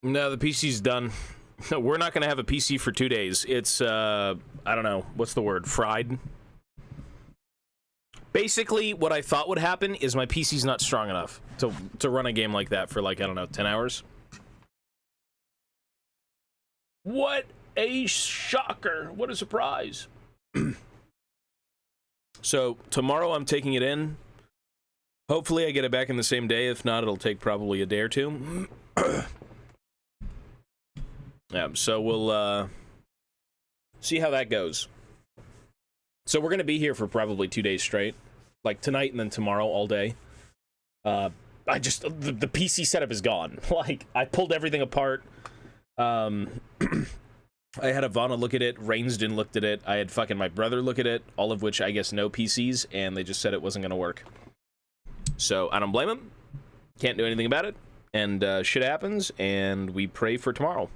No, the PC's done. No, we're not going to have a PC for 2 days. It's, I don't know, what's the word? Fried? Basically, what I thought would happen is my PC's not strong enough to run a game like that for, like, I don't know, 10 hours. What a shocker. What a surprise. So, tomorrow I'm taking it in. Hopefully I get it back in the same day. If not, it'll take probably a day or two. Yeah, so we'll see how that goes. So we're gonna be here for probably 2 days straight, like tonight and then tomorrow all day. The PC setup is gone. Like, I pulled everything apart. I had Ivana look at it, Rainsden looked at it, I had fucking my brother look at it, all of which I guess no PCs, and they just said it wasn't gonna work. So I don't blame them. Can't do anything about it, and shit happens, and we pray for tomorrow.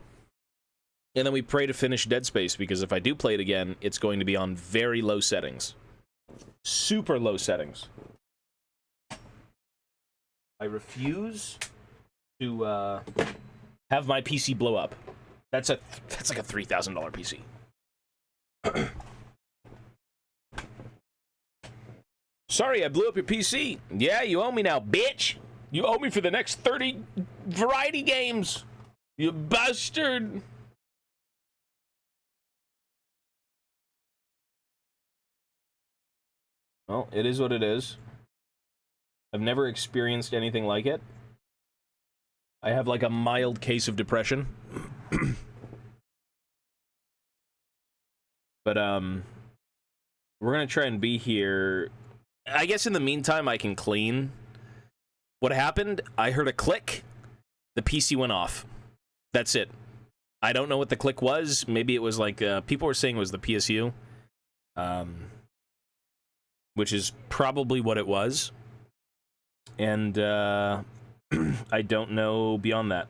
And then we pray to finish Dead Space, because if I do play it again, it's going to be on very low settings. Super low settings. I refuse to have my PC blow up. That's like a $3,000 PC. Sorry, I blew up your PC. Yeah, you owe me now, bitch. You owe me for the next 30 variety games. You bastard. Well, it is what it is. I've never experienced anything like it. I have like a mild case of depression. But we're gonna try and be here. I guess in the meantime I can clean. What happened? I heard a click. The PC went off. That's it. I don't know what the click was. Maybe it was like people were saying it was the PSU. Which is probably what it was. And I don't know beyond that.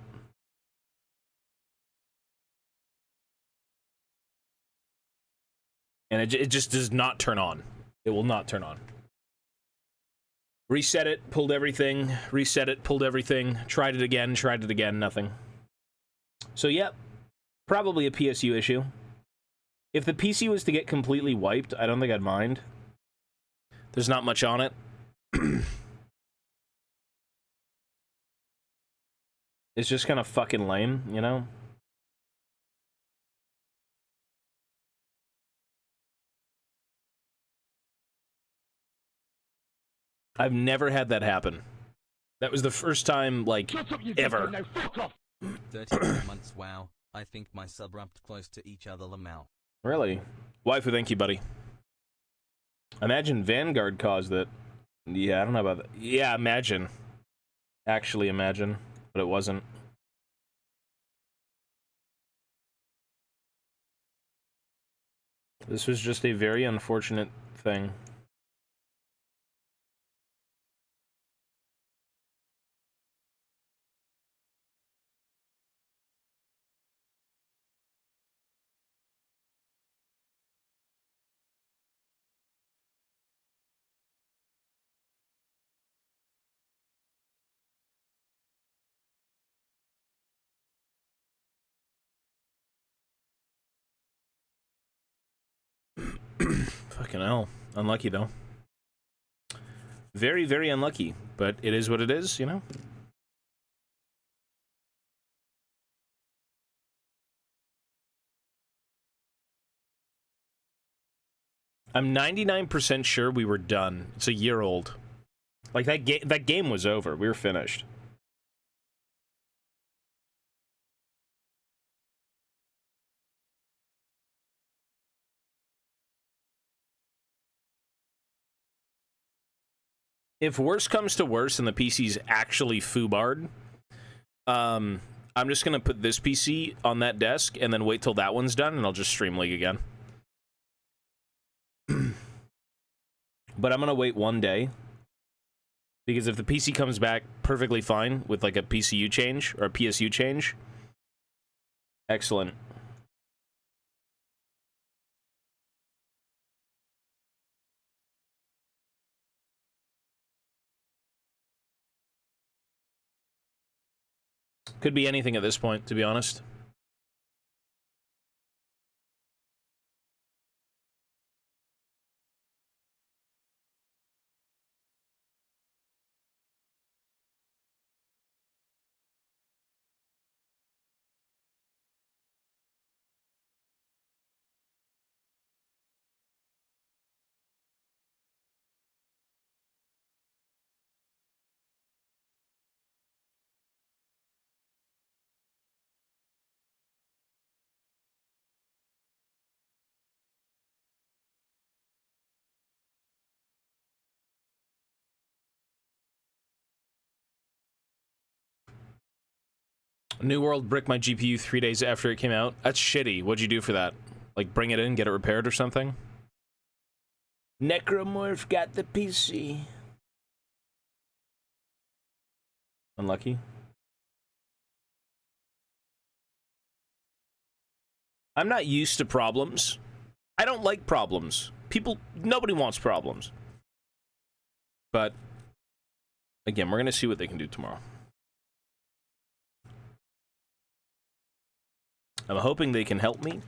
And it just does not turn on. It will not turn on. Reset it, pulled everything. Reset it, pulled everything. Tried it again, nothing. So, yep. Probably a PSU issue. If the PC was to get completely wiped, I don't think I'd mind. There's not much on it. It's just kind of fucking lame, you know? I've never had that happen. That was the first time, like, ever. 13 months, wow. I think my sub wrapped close to each other Lamau. Really? Waifu, thank you, buddy. Imagine Vanguard caused it. Yeah, I don't know about that. Yeah, imagine. Actually imagine. But it wasn't. This was just a very unfortunate thing. Fucking hell. Unlucky, though. Very, very unlucky. But it is what it is, you know? I'm 99% sure we were done. It's a year old. Like, that game was over. We were finished. If worse comes to worse and the PC's actually foobarred, I'm just gonna put this PC on that desk and then wait till that one's done and I'll just stream League again. But I'm gonna wait 1 day. Because if the PC comes back perfectly fine with like a PCU change or a PSU change, excellent. Could be anything at this point, to be honest. New World bricked my GPU 3 days after it came out. That's shitty. What'd you do for that? Like, bring it in, get it repaired or something? Necromorph got the PC. Unlucky. I'm not used to problems. I don't like problems. Nobody wants problems. But, again, we're gonna see what they can do tomorrow. I'm hoping they can help me.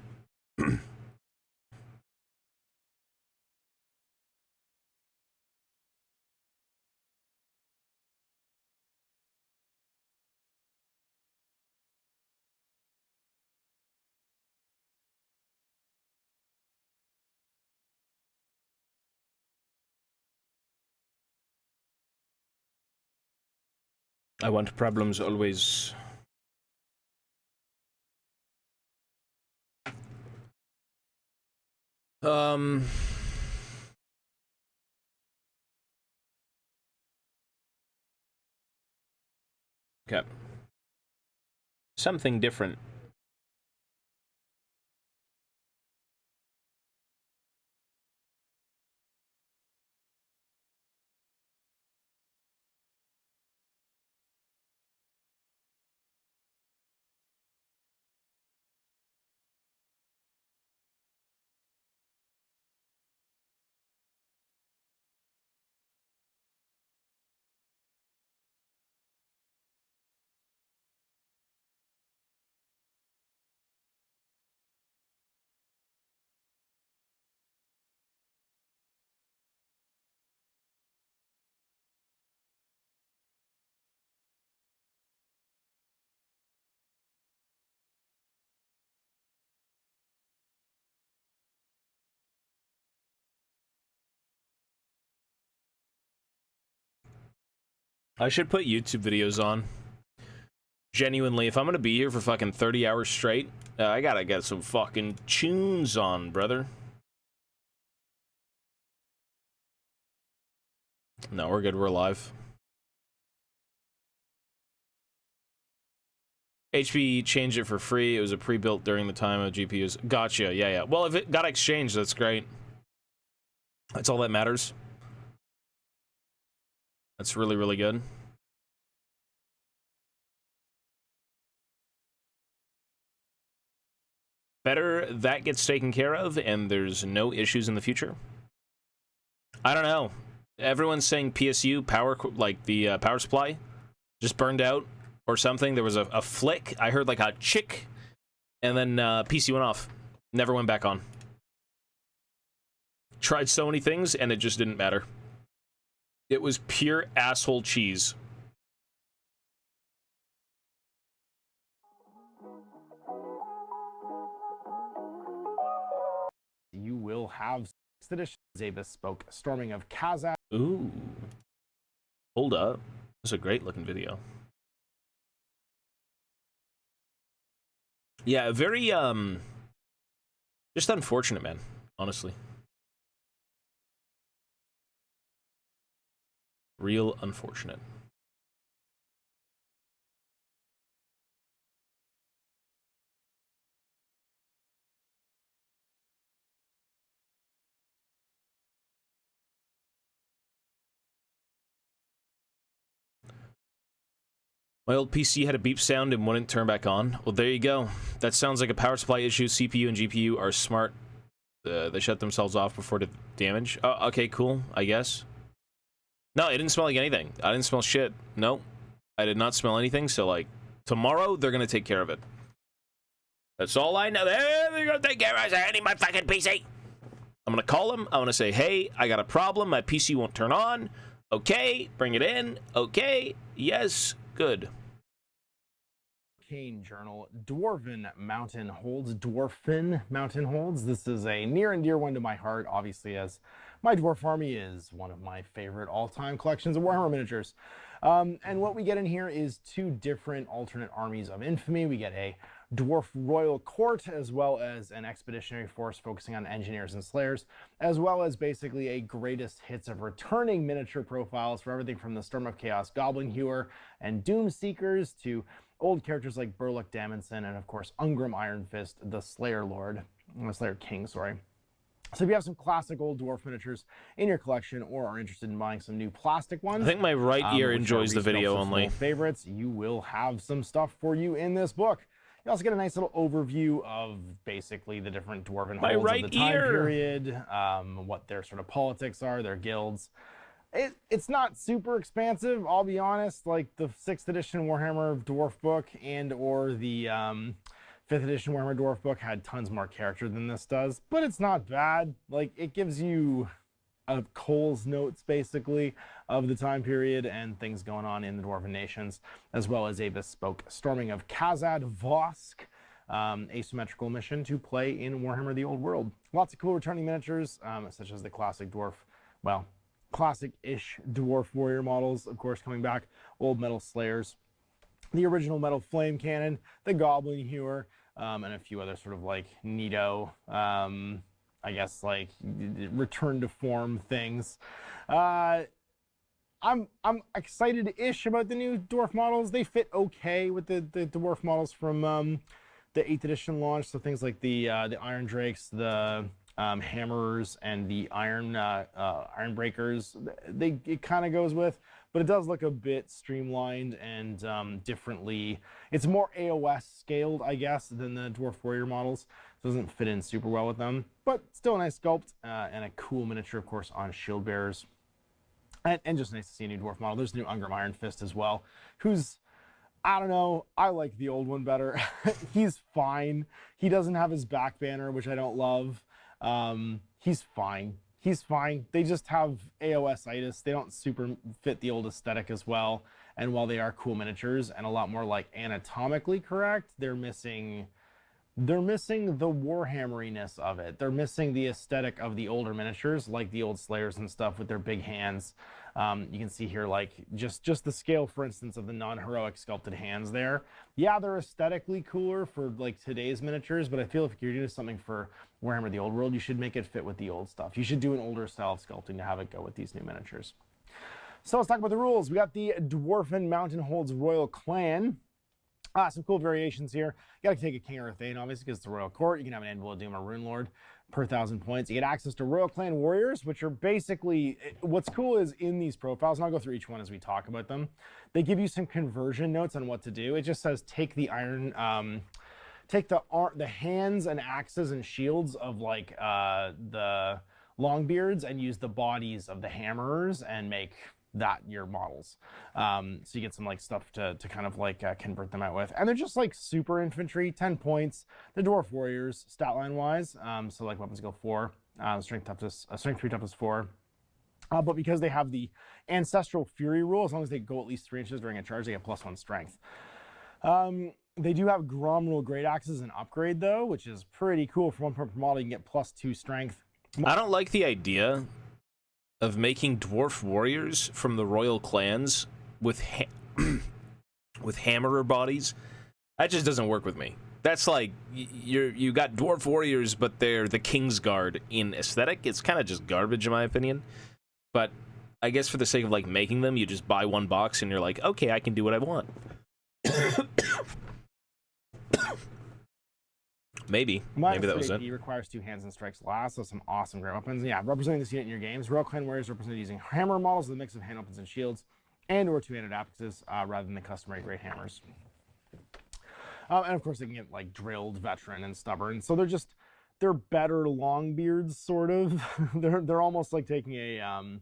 I want problems always. Okay. Something different. I should put YouTube videos on. Genuinely, if I'm gonna be here for fucking 30 hours straight, I gotta get some fucking tunes on, brother. No, we're good. We're live. HP changed it for free. It was a pre-built during the time of GPUs. Gotcha. Yeah, yeah. Well, if it got exchanged, that's great. That's all that matters. That's really, really good. Better that gets taken care of and there's no issues in the future. I don't know. Everyone's saying PSU power, like the power supply, just burned out or something. There was a flick. I heard like a chick, and then PC went off. Never went back on. Tried so many things and it just didn't matter. It was pure asshole cheese. You will have a bespoke storming of Kazakh. Ooh. Hold up. That's a great looking video. Yeah, very, just unfortunate, man. Honestly. Real unfortunate. My old PC had a beep sound and wouldn't turn back on. Well, there you go. That sounds like a power supply issue. CPU and GPU are smart. They shut themselves off before the damage. Oh, okay, cool, I guess. No, it didn't smell like anything. I didn't smell shit. Nope. I did not smell anything, so, like, Tomorrow, they're going to take care of it. That's all I know. They're going to take care of it. I need my fucking PC. I'm going to call them. I'm going to say, hey, I got a problem. My PC won't turn on. Okay, bring it in. Okay, yes, good. Arcane Journal, Dwarven Mountain Holds, Dwarfin Mountain Holds. This is a near and dear one to my heart, obviously, as my dwarf army is one of my favorite all-time collections of Warhammer miniatures. And what we get in here is 2 different alternate armies of infamy. We get a dwarf royal court, as well as an expeditionary force focusing on engineers and slayers, as well as basically a greatest hits of returning miniature profiles for everything from the Storm of Chaos Goblin Hewer and Doom Seekers to old characters like Burlock Damonson and of course Ungrim Iron Fist, the Slayer Lord, Slayer King, sorry. So if you have some classic old dwarf miniatures in your collection or are interested in buying some new plastic ones, I think my right ear enjoys the video only. Favorites, you will have some stuff for you in this book. You also get a nice little overview of basically the different dwarven holds of the time period, what their sort of politics are, their guilds. It's not super expansive, I'll be honest. Like the 6th edition Warhammer Dwarf book and or the 5th edition Warhammer Dwarf book had tons more character than this does, but it's not bad. Like it gives you a Cole's notes basically of the time period and things going on in the Dwarven nations, as well as a bespoke storming of Khazad Vosk, asymmetrical mission to play in Warhammer the Old World. Lots of cool returning miniatures, such as the classic dwarf, well, classic-ish dwarf warrior models, of course, coming back, old metal slayers, the original metal flame cannon, the goblin hewer, and a few other sort of like neato, I guess like return to form things. I'm excited-ish about the new dwarf models. They fit okay with the dwarf models from the 8th edition launch. So things like the Iron Drakes, the Hammerers, and the Iron Breakers. It kind of goes with, but it does look a bit streamlined and differently. It's more AOS scaled, I guess, than the Dwarf Warrior models. Doesn't fit in super well with them, but still a nice sculpt and a cool miniature, of course, on shield bearers. And just nice to see a new dwarf model. There's a new Ungrim Iron Fist as well, who's, I don't know, I like the old one better. He's fine. He doesn't have his back banner, which I don't love. He's fine. He's fine. They just have AOS-itis. They don't super fit the old aesthetic as well. And while they are cool miniatures and a lot more like anatomically correct, they're missing the Warhammeriness of it. They're missing the aesthetic of the older miniatures, like the old Slayers and stuff with their big hands. You can see here, like, just the scale, for instance, of the non-heroic sculpted hands there. Yeah, they're aesthetically cooler for, like, today's miniatures, but I feel if you're doing something for Warhammer the Old World, you should make it fit with the old stuff. You should do an older style of sculpting to have it go with these new miniatures. So let's talk about the rules. We got the Dwarven Mountain Holds Royal Clan. Some cool variations here. You gotta take a King or a Thane, obviously, because it's the Royal Court. You can have an Anvil of Doom or Rune Lord per 1,000 points. You get access to Royal Clan Warriors, which are basically, what's cool is in these profiles, and I'll go through each one as we talk about them, they give you some conversion notes on what to do. It just says take the iron, take the hands and axes and shields of like the Longbeards and use the bodies of the Hammerers and make that your models. So you get some like stuff to kind of like convert them out with, and they're just like super infantry, 10 points. The Dwarf Warriors stat line wise, so like weapon skill 4, strength 3 toughness 4. But because they have the Ancestral Fury rule, as long as they go at least 3 inches during a charge, they get +1 strength. They do have Grom Rule Great Axes and upgrade though, which is pretty cool. For 1 point per model, you can get +2 strength. I don't like the idea of making dwarf warriors from the royal clans with with hammerer bodies. That just doesn't work with me. That's like you got dwarf warriors, but they're the Kingsguard in aesthetic. It's kind of just garbage in my opinion. But I guess for the sake of like making them, you just buy 1 box and you're like, okay, I can do what I want. Maybe that was it. Requires 2 hands and strikes last, so some awesome great weapons. Yeah, representing this unit in your games. Royal Clan Warriors represented using hammer models with a mix of hand weapons and shields, and or 2-handed axes rather than the customary great hammers. And of course, they can get like drilled, veteran, and stubborn. So they're better Longbeards, sort of. they're almost like taking a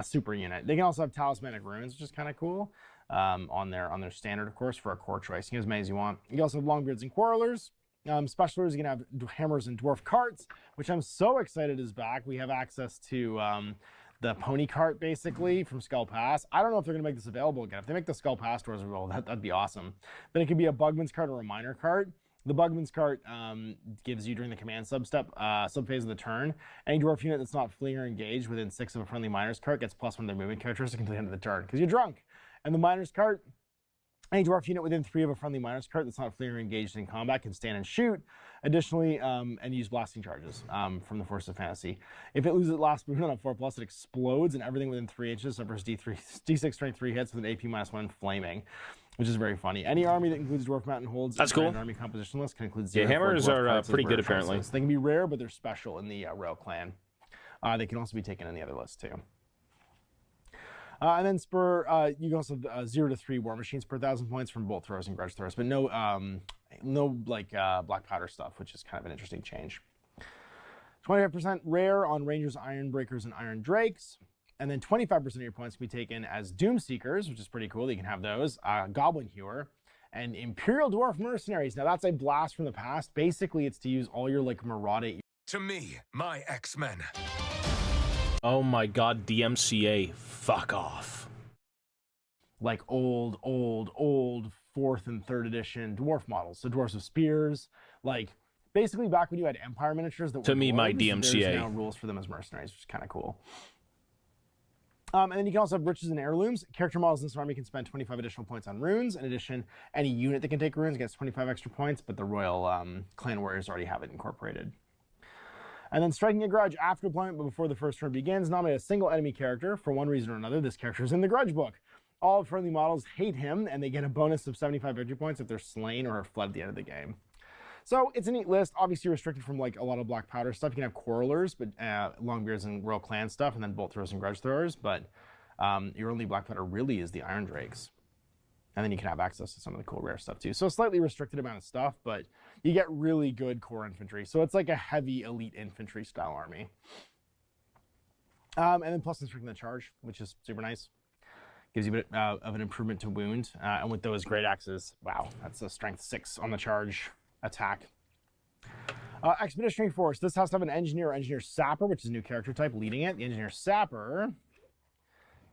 super unit. They can also have talismanic runes, which is kind of cool. on their standard, of course, for a core choice. You can get as many as you want. You also have Longbeards and Quarrelers. Specialers, you can have Hammers and Dwarf Carts, which I'm so excited is back. We have access to the Pony Cart, basically, from Skull Pass. I don't know if they're going to make this available again. If they make the Skull Pass doors available, that'd be awesome. Then it could be a Bugman's Cart or a Miner Cart. The Bugman's Cart gives you, during the command sub phase of the turn, any dwarf unit that's not fleeing or engaged within 6 of a friendly Miner's Cart gets +1 of their movement characteristic until the end of the turn, because you're drunk. And the Miner's Cart, any dwarf unit within 3 of a friendly Miner's Cart that's not fleeing or engaged in combat can stand and shoot. Additionally, and use blasting charges from the Force of Fantasy. If it loses its last movement on 4+, it explodes, and everything within 3 inches suffers D6 strength 3 hits with an AP -1 flaming, which is very funny. Any army that includes Dwarf Mountain Holds That's cool. in an army composition list can include 0 hammers are pretty good, apparently. They can be rare, but they're special in the Royal Clan. They can also be taken in the other lists, too. And then you can also have 0 to 3 War Machines per 1,000 points from Bolt Throwers and Grudge Throwers, but no Black Powder stuff, which is kind of an interesting change. 25% rare on Rangers, Iron Breakers, and Iron Drakes. And then 25% of your points can be taken as Doom Seekers, which is pretty cool. You can have those. Goblin Hewer and Imperial Dwarf Mercenaries. Now, that's a blast from the past. Basically, it's to use all your, marauding. To me, my X-Men. Oh my god, DMCA. Fuck off. Old 4th and 3rd edition dwarf models. So Dwarfs with Spears. Basically, back when you had Empire miniatures that were To me, my dwarves, DMCA. There's now rules for them as mercenaries, which is kind of cool. And then you can also have Riches and Heirlooms. Character models in this army can spend 25 additional points on runes. In addition, any unit that can take runes gets 25 extra points, but the Royal Clan Warriors already have it incorporated. And then Striking a Grudge after deployment, but before the first turn begins, nominate a single enemy character. For one reason or another, this character is in the Grudge book. All friendly models hate him, and they get a bonus of 75 victory points if they're slain or are fled at the end of the game. So it's a neat list. Obviously restricted from a lot of Black Powder stuff. You can have Quarrelers, but Longbeards and Royal Clan stuff, and then Bolt Throwers and Grudge Throwers. But your only Black Powder really is the Iron Drakes. And then you can have access to some of the cool rare stuff too. So a slightly restricted amount of stuff, but you get really good core infantry. So it's like a heavy elite infantry style army. And then plus restricting the charge, which is super nice. Gives you a bit of an improvement to wound. And with those great axes, wow, that's a strength 6 on the charge attack. Expeditionary Force. This has to have an Engineer or Engineer Sapper, which is a new character type leading it. The Engineer Sapper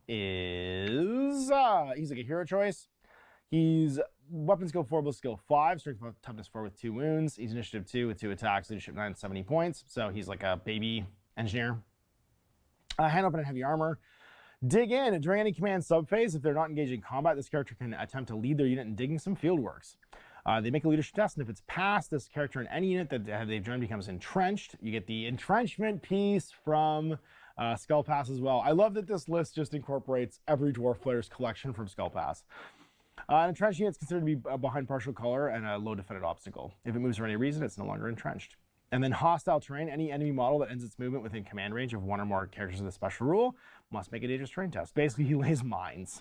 is he's like a hero choice. He's weapon skill 4, skill skill 5, strength toughness 4 with 2 wounds. He's initiative 2 with 2 attacks, leadership 9, 70 points. So he's like a baby engineer. Hand open and heavy armor. Dig in. During any command subphase, if they're not engaged in combat, this character can attempt to lead their unit in digging some field works. They make a leadership test, and if it's passed, this character in any unit that they've joined becomes entrenched. You get the entrenchment piece from Skull Pass as well. I love that this list just incorporates every dwarf player's collection from Skull Pass. An entrenched unit is considered to be behind partial color and a low defended obstacle. If it moves for any reason, it's no longer entrenched. And then hostile terrain, any enemy model that ends its movement within command range of 1 or more characters of the special rule must make a dangerous terrain test. Basically, he lays mines.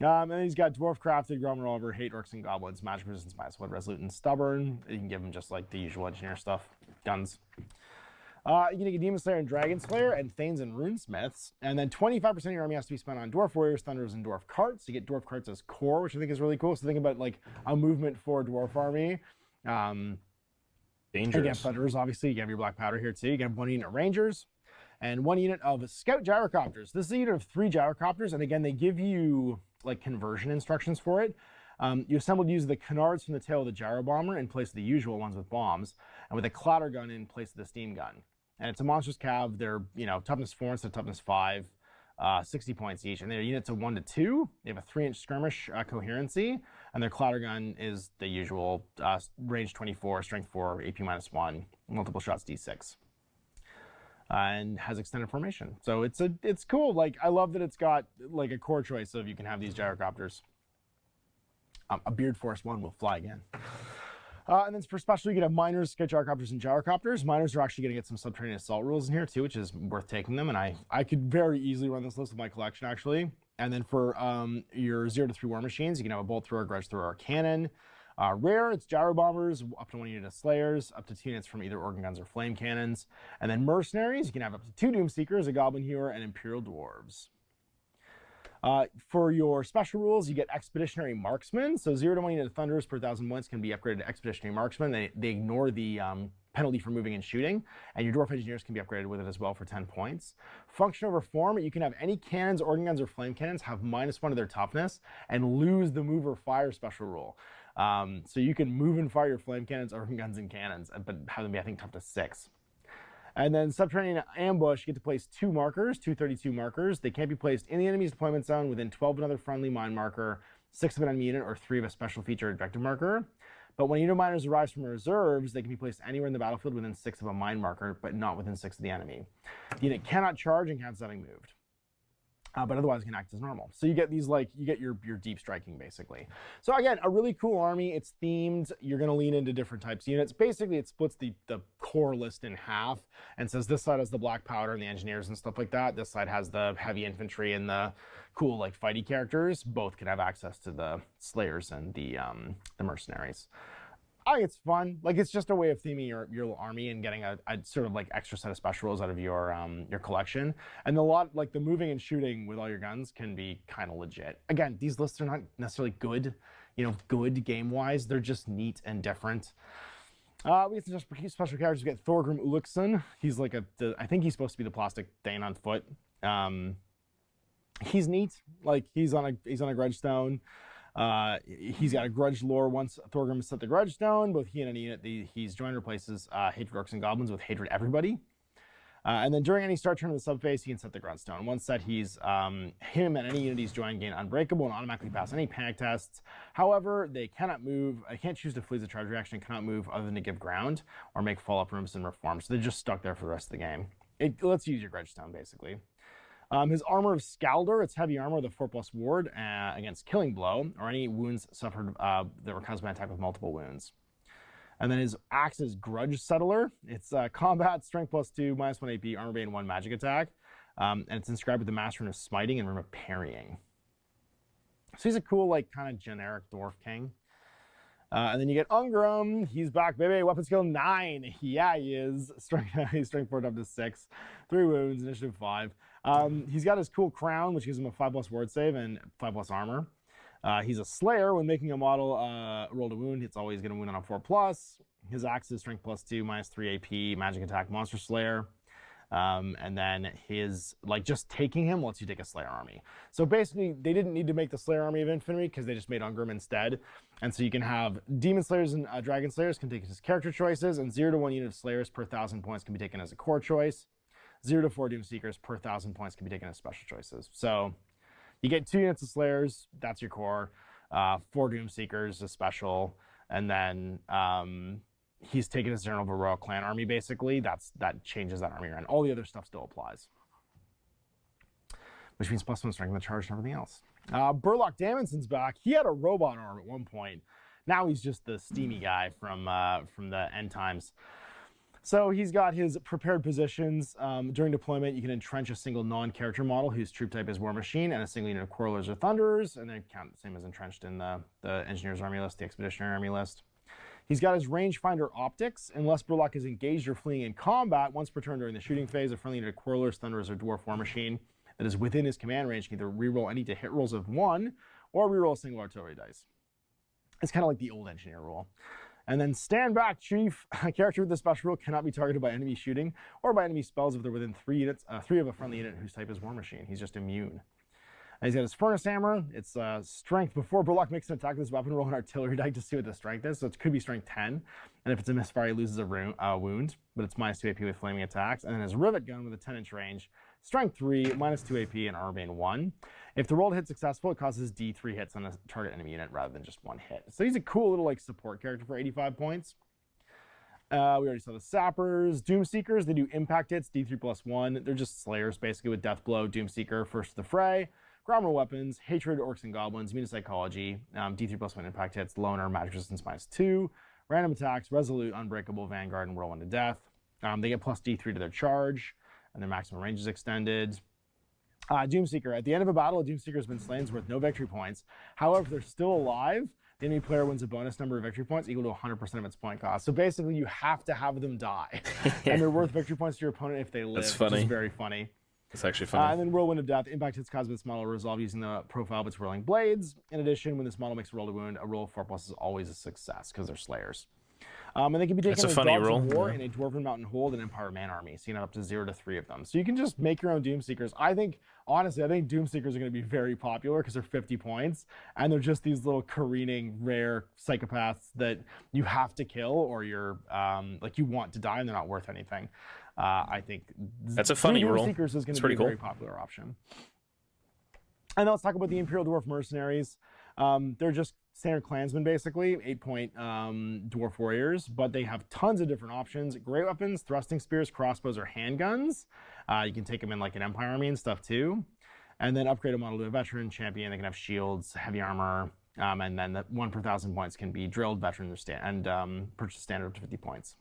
And then he's got Dwarf Crafted, Grom Revolver, Hate Orcs and Goblins, Magic Resistance, -1, Resolute and Stubborn. You can give him just the usual engineer stuff, guns. You can get Demon Slayer and Dragon Slayer and Thanes and Runesmiths. And then 25% of your army has to be spent on Dwarf Warriors, Thunderers, and Dwarf Carts. You get Dwarf Carts as core, which I think is really cool. So think about a movement for a Dwarf army. Dangerous. Again, Thunderers, obviously. You have your Black Powder here too. You get 1 unit of Rangers and 1 unit of Scout Gyrocopters. This is a unit of 3 Gyrocopters. And again, they give you conversion instructions for it. You assemble to use the canards from the tail of the gyro bomber in place of the usual ones with bombs, and with a clatter gun in place of the steam gun. And it's a monstrous cav. They're toughness 4 instead of toughness 5, 60 points each, and their units of 1 to 2. They have a 3-inch skirmish coherency, and their clatter gun is the usual range 24, strength 4, AP -1, multiple shots D6. And has extended formation. So it's cool. I love that it's got a core choice of you can have these gyrocopters. A Beard Force 1 will fly again. And then for special, you can have Miners, get Gyrocopters, and Gyrocopters. Miners are actually going to get some subterranean assault rules in here too, which is worth taking them. And I could very easily run this list with my collection actually. And then for your 0 to 3 War Machines, you can have a Bolt Thrower, Grudge Thrower, or Cannon. Rare, it's Gyro Bombers, up to 1 unit of Slayers, up to 2 units from either Organ Guns or Flame Cannons. And then Mercenaries, you can have up to 2 Doom Seekers, a Goblin Hewer, and Imperial Dwarves. For your special rules, you get Expeditionary Marksman. So 0 to 1 unit of Thunders per 1,000 points can be upgraded to Expeditionary Marksman. They ignore the penalty for moving and shooting, and your Dwarf Engineers can be upgraded with it as well for 10 points. Function over Form, you can have any cannons, organ guns, or flame cannons have -1 to their toughness and lose the move or fire special rule. So you can move and fire your flame cannons, organ guns, and cannons, but have them be, I think, tough to 6. And then Subterranean Ambush, you get to place 2 markers, 232 markers. They can't be placed in the enemy's deployment zone within 12 of another friendly mine marker, 6 of an enemy unit, or 3 of a special feature objective marker. But when unit miners arrives from reserves, they can be placed anywhere in the battlefield within 6 of a mine marker, but not within 6 of the enemy. The unit cannot charge and counts having moved. But otherwise can act as normal. So you get these, like, you get your deep striking, basically. So again, a really cool army. It's themed. You're going to lean into different types of units. Basically, it splits the core list in half and says this side has the black powder and the engineers and stuff like that. This side has the heavy infantry and the cool, like, fighty characters. Both can have access to the slayers and the mercenaries. I think it's fun. Like, it's just a way of theming your army and getting a sort of like extra set of special rules out of your collection. And the moving and shooting with all your guns can be kind of legit. Again, these lists are not necessarily good, good game-wise. They're just neat and different. We have some special characters. We get Thorgrim Ulriksson. He's like I think he's supposed to be the plastic Dane on foot. He's neat. Like, he's on a grudge stone. He's got a grudge lore. Once Thorgrim has set the grudge stone, both he and any unit he's joined replaces hatred orcs and goblins with hatred everybody. And then during any start turn of the subphase, he can set the grudge stone. Once set, him and any unit he's joined gain unbreakable and automatically pass any panic tests. However, they cannot move. I can't choose to flee as a charge reaction. Cannot move other than to give ground or make fall up rooms and reform. So they're just stuck there for the rest of the game. It lets you use your grudge stone, basically. His Armor of Scalder, it's heavy armor with a 4+ ward against Killing Blow, or any wounds suffered that were caused by an attack with multiple wounds. And then his Axe is Grudge Settler. It's combat, strength +2, -1 AP, armor bane 1 magic attack. And it's inscribed with the Master Rune of Smiting and Rune of Parrying. So he's a cool, like, kind of generic Dwarf King. And then you get Ungrim. He's back, baby. Weapon skill 9. Yeah, he is. He's strength 4 up to 6. 3 wounds, initiative 5. He's got his cool crown, which gives him a 5+ ward save and 5+ armor. He's a Slayer. When making a model roll to wound, it's always going to wound on a 4+. His axe is strength +2, -3 AP, magic attack, monster slayer. And then his, like, just taking him lets you take a Slayer army. So basically, they didn't need to make the Slayer army of infantry because they just made Ungrim instead. And so you can have Demon Slayers and Dragon Slayers can take his character choices, and 0 to 1 unit of Slayers per 1,000 points can be taken as a core choice. 0 to 4 Doom Seekers per 1,000 points can be taken as special choices. So you get 2 units of Slayers, that's your core. 4 Doom Seekers is special, and then he's taken as general of a Royal Clan army, basically. That changes that army around. All the other stuff still applies. Which means +1 strength in the charge and everything else. Burlock Damonson's back. He had a robot arm at one point. Now he's just the steamy guy from the end times. So he's got his prepared positions. During deployment, you can entrench a single non-character model whose troop type is War Machine and a single unit of Quarrelers or Thunderers, and they count the same as entrenched in the Engineers Army list, the Expeditionary Army list. He's got his rangefinder optics. Unless Burlock is engaged or fleeing in combat, once per turn during the shooting phase, a friendly unit of Quarrelers, Thunderers, or Dwarf War Machine that is within his command range can either reroll any to hit rolls of 1 or reroll a single artillery dice. It's kind of like the old engineer rule. And then Stand Back Chief, a character with the special rule cannot be targeted by enemy shooting or by enemy spells if they're within 3 units, 3 of a friendly unit whose type is War Machine. He's just immune. And he's got his Furnace Hammer. It's strength. Before Burlock makes an attack with this weapon, roll an artillery die to see what the strength is. So it could be strength 10. And if it's a misfire, he loses a wound, but it's -2 AP with flaming attacks. And then his Rivet Gun with a 10-inch range, strength 3, -2 AP, and armor bane 1. If the roll hit successful, it causes D3 hits on a target enemy unit rather than just 1 hit. So he's a cool little, like, support character for 85 points. We already saw the Sappers. Doom Seekers, they do impact hits, D3 +1. They're just Slayers, basically, with Death Blow. Doom Seeker, first to the fray. Ground weapons, hatred, orcs and goblins, immune to psychology, D3 +1 impact hits, loner, magic resistance -2, random attacks, resolute, unbreakable, vanguard, and roll 1 to death. They get +D3 to their charge, and their maximum range is extended. Doomseeker, at the end of a battle, a Doomseeker has been slain, is worth no victory points. However, if they're still alive, the enemy player wins a bonus number of victory points equal to 100% of its point cost. So basically, you have to have them die, and they're worth victory points to your opponent if they live. That's funny. Which is very funny. It's actually funny. And then Whirlwind of Death. Impact hits caused by this model resolve using the profile of its whirling blades. In addition, when this model makes a roll to wound, a roll of 4+ is always a success because they're slayers. And they can be taken That's a as funny dogs roll, of war yeah. in a Dwarven Mountain Hold and Empire Man army. So you can have up to 0 to 3 of them. So you can just make your own Doomseekers. Honestly, I think Doomseekers are going to be very popular because they're 50 points. And they're just these little careening, rare psychopaths that you have to kill or you're, you want to die and they're not worth anything. I think that's a funny roll. Doomseekers is going to be a very popular option. And then let's talk about the Imperial Dwarf Mercenaries. They're just standard clansmen, basically, 8-point dwarf warriors, but they have tons of different options. Great weapons, thrusting spears, crossbows, or handguns. You can take them in like an Empire army and stuff too. And then upgrade a model to a veteran champion. They can have shields, heavy armor, and then the 1 per 1,000 points can be drilled, veteran, and purchase standard up to 50 points.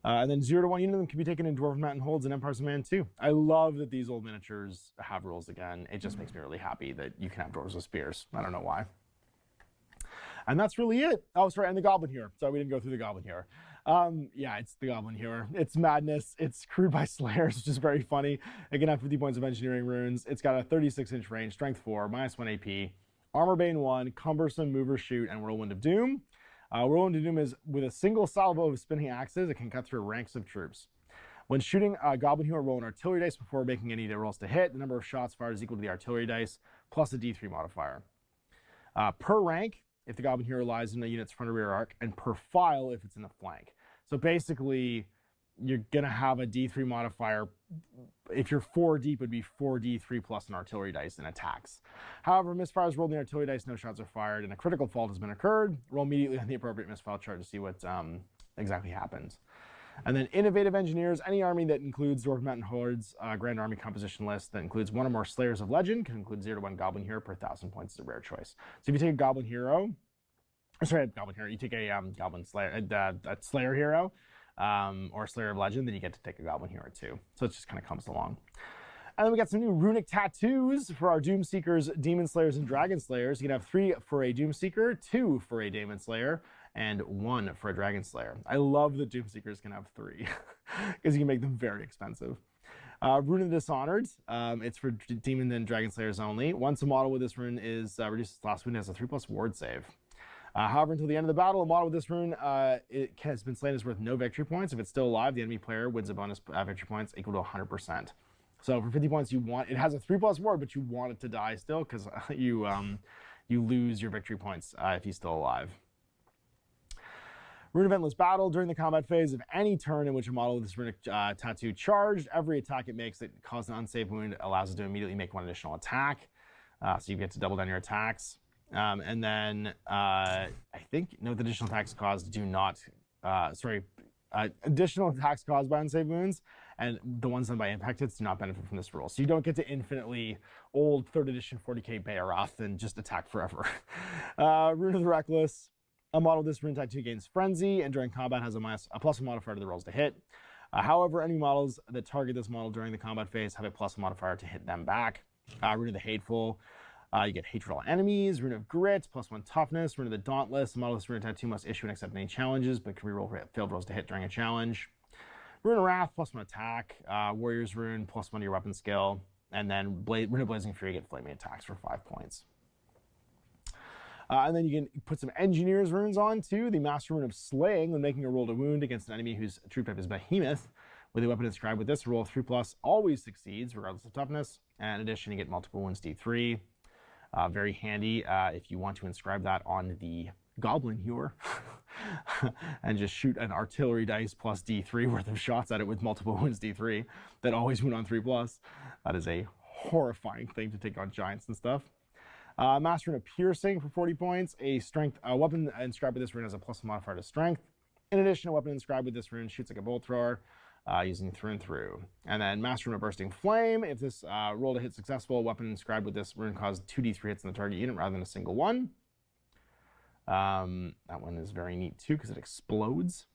And then 0 to 1 unit of them can be taken in Dwarven Mountain Holds and Empires of Man too. I love that these old miniatures have rules again. It just makes me really happy that you can have dwarves with spears. I don't know why. And that's really it. Oh, sorry, and the Goblin Hero. Sorry, we didn't go through the Goblin Hero. Yeah, it's the Goblin Hero. It's madness. It's crewed by Slayers, which is very funny. It can have 50 points of engineering runes. It's got a 36-inch range, strength 4, -1 AP, armor bane 1, cumbersome mover shoot, and whirlwind of doom. Whirlwind of Doom is with a single salvo of spinning axes, it can cut through ranks of troops. When shooting a Goblin Hero, roll an artillery dice before making any rolls to hit. The number of shots fired is equal to the artillery dice, plus a D3 modifier. Per rank, if the Goblin Hero lies in the unit's front or rear arc, and per file if it's in the flank. So basically, you're going to have a D3 modifier. If you're 4 deep, it would be 4D3 plus an artillery dice in attacks. However, misfires rolled in the artillery dice, no shots are fired, and a critical fault has been occurred. Roll immediately on the appropriate misfile chart to see what exactly happens. And then Innovative Engineers, any army that includes Dwarven Mountain Hordes, Grand Army composition list that includes 1 or more Slayers of Legend, can include 0 to 1 Goblin Hero per 1,000 points is a rare choice. So if you take a Goblin Hero, you take a Goblin Slayer, a Slayer Hero, or Slayer of Legend, then you get to take a Goblin Hero too. So it just kind of comes along. And then we got some new runic tattoos for our Doomseekers, Demon Slayers, and Dragon Slayers. You can have 3 for a Doomseeker, 2 for a Demon Slayer, and 1 for a Dragon Slayer. I love that Doomseekers can have 3 because you can make them very expensive. Rune of Dishonored, it's for Demon and Dragon Slayers only. Once a model with this rune is reduced its last wound, it has a 3+ ward save. However, until the end of the battle, a model with this rune it has been slain is worth no victory points. If it's still alive, the enemy player wins a bonus victory points equal to 100%. So for 50 points, it has a 3+ ward, but you want it to die still because you lose your victory points if he's still alive. Rune of Endless Battle. During the combat phase of any turn in which a model with this runic tattoo charged, every attack it makes that causes an unsafe wound allows it to immediately make 1 additional attack. So you get to double down your attacks. And then I think the additional attacks caused do not, additional attacks caused by unsafe wounds and the ones done by impact hits do not benefit from this rule. So you don't get to infinitely old 3rd edition 40k Bayaroth and just attack forever. Rune of the Reckless. A model with this rune tattoo gains Frenzy and during combat has a plus modifier to the rolls to hit. However, any models that target this model during the combat phase have a plus modifier to hit them back. Rune of the Hateful. You get hatred all enemies. Rune of Grit, +1 toughness. Rune of the Dauntless. The model with this rune tattoo must issue and accept any challenges, but can reroll failed rolls to hit during a challenge. Rune of Wrath, +1 attack. Warrior's Rune, +1 to your weapon skill. And then Rune of Blazing Fury, get flaming attacks for 5 points. And then you can put some Engineer's runes on too. The Master Rune of Slaying, when making a roll to wound against an enemy whose troop type is Behemoth. With a weapon inscribed with this, roll 3+ always succeeds, regardless of toughness. And in addition, you get multiple wounds D3. Very handy if you want to inscribe that on the Goblin Hero and just shoot an artillery dice plus D3 worth of shots at it with multiple wounds D3 that always wound on 3+. That is a horrifying thing to take on giants and stuff. Master Rune of Piercing for 40 points. A weapon inscribed with this rune has a +1 modifier to strength. In addition, a weapon inscribed with this rune shoots like a bolt thrower. Using through and through. And then Master Rune of Bursting Flame. If this roll to hit successful, a weapon inscribed with this rune causes 2d3 hits in the target unit rather than a single one. That one is very neat too because it explodes.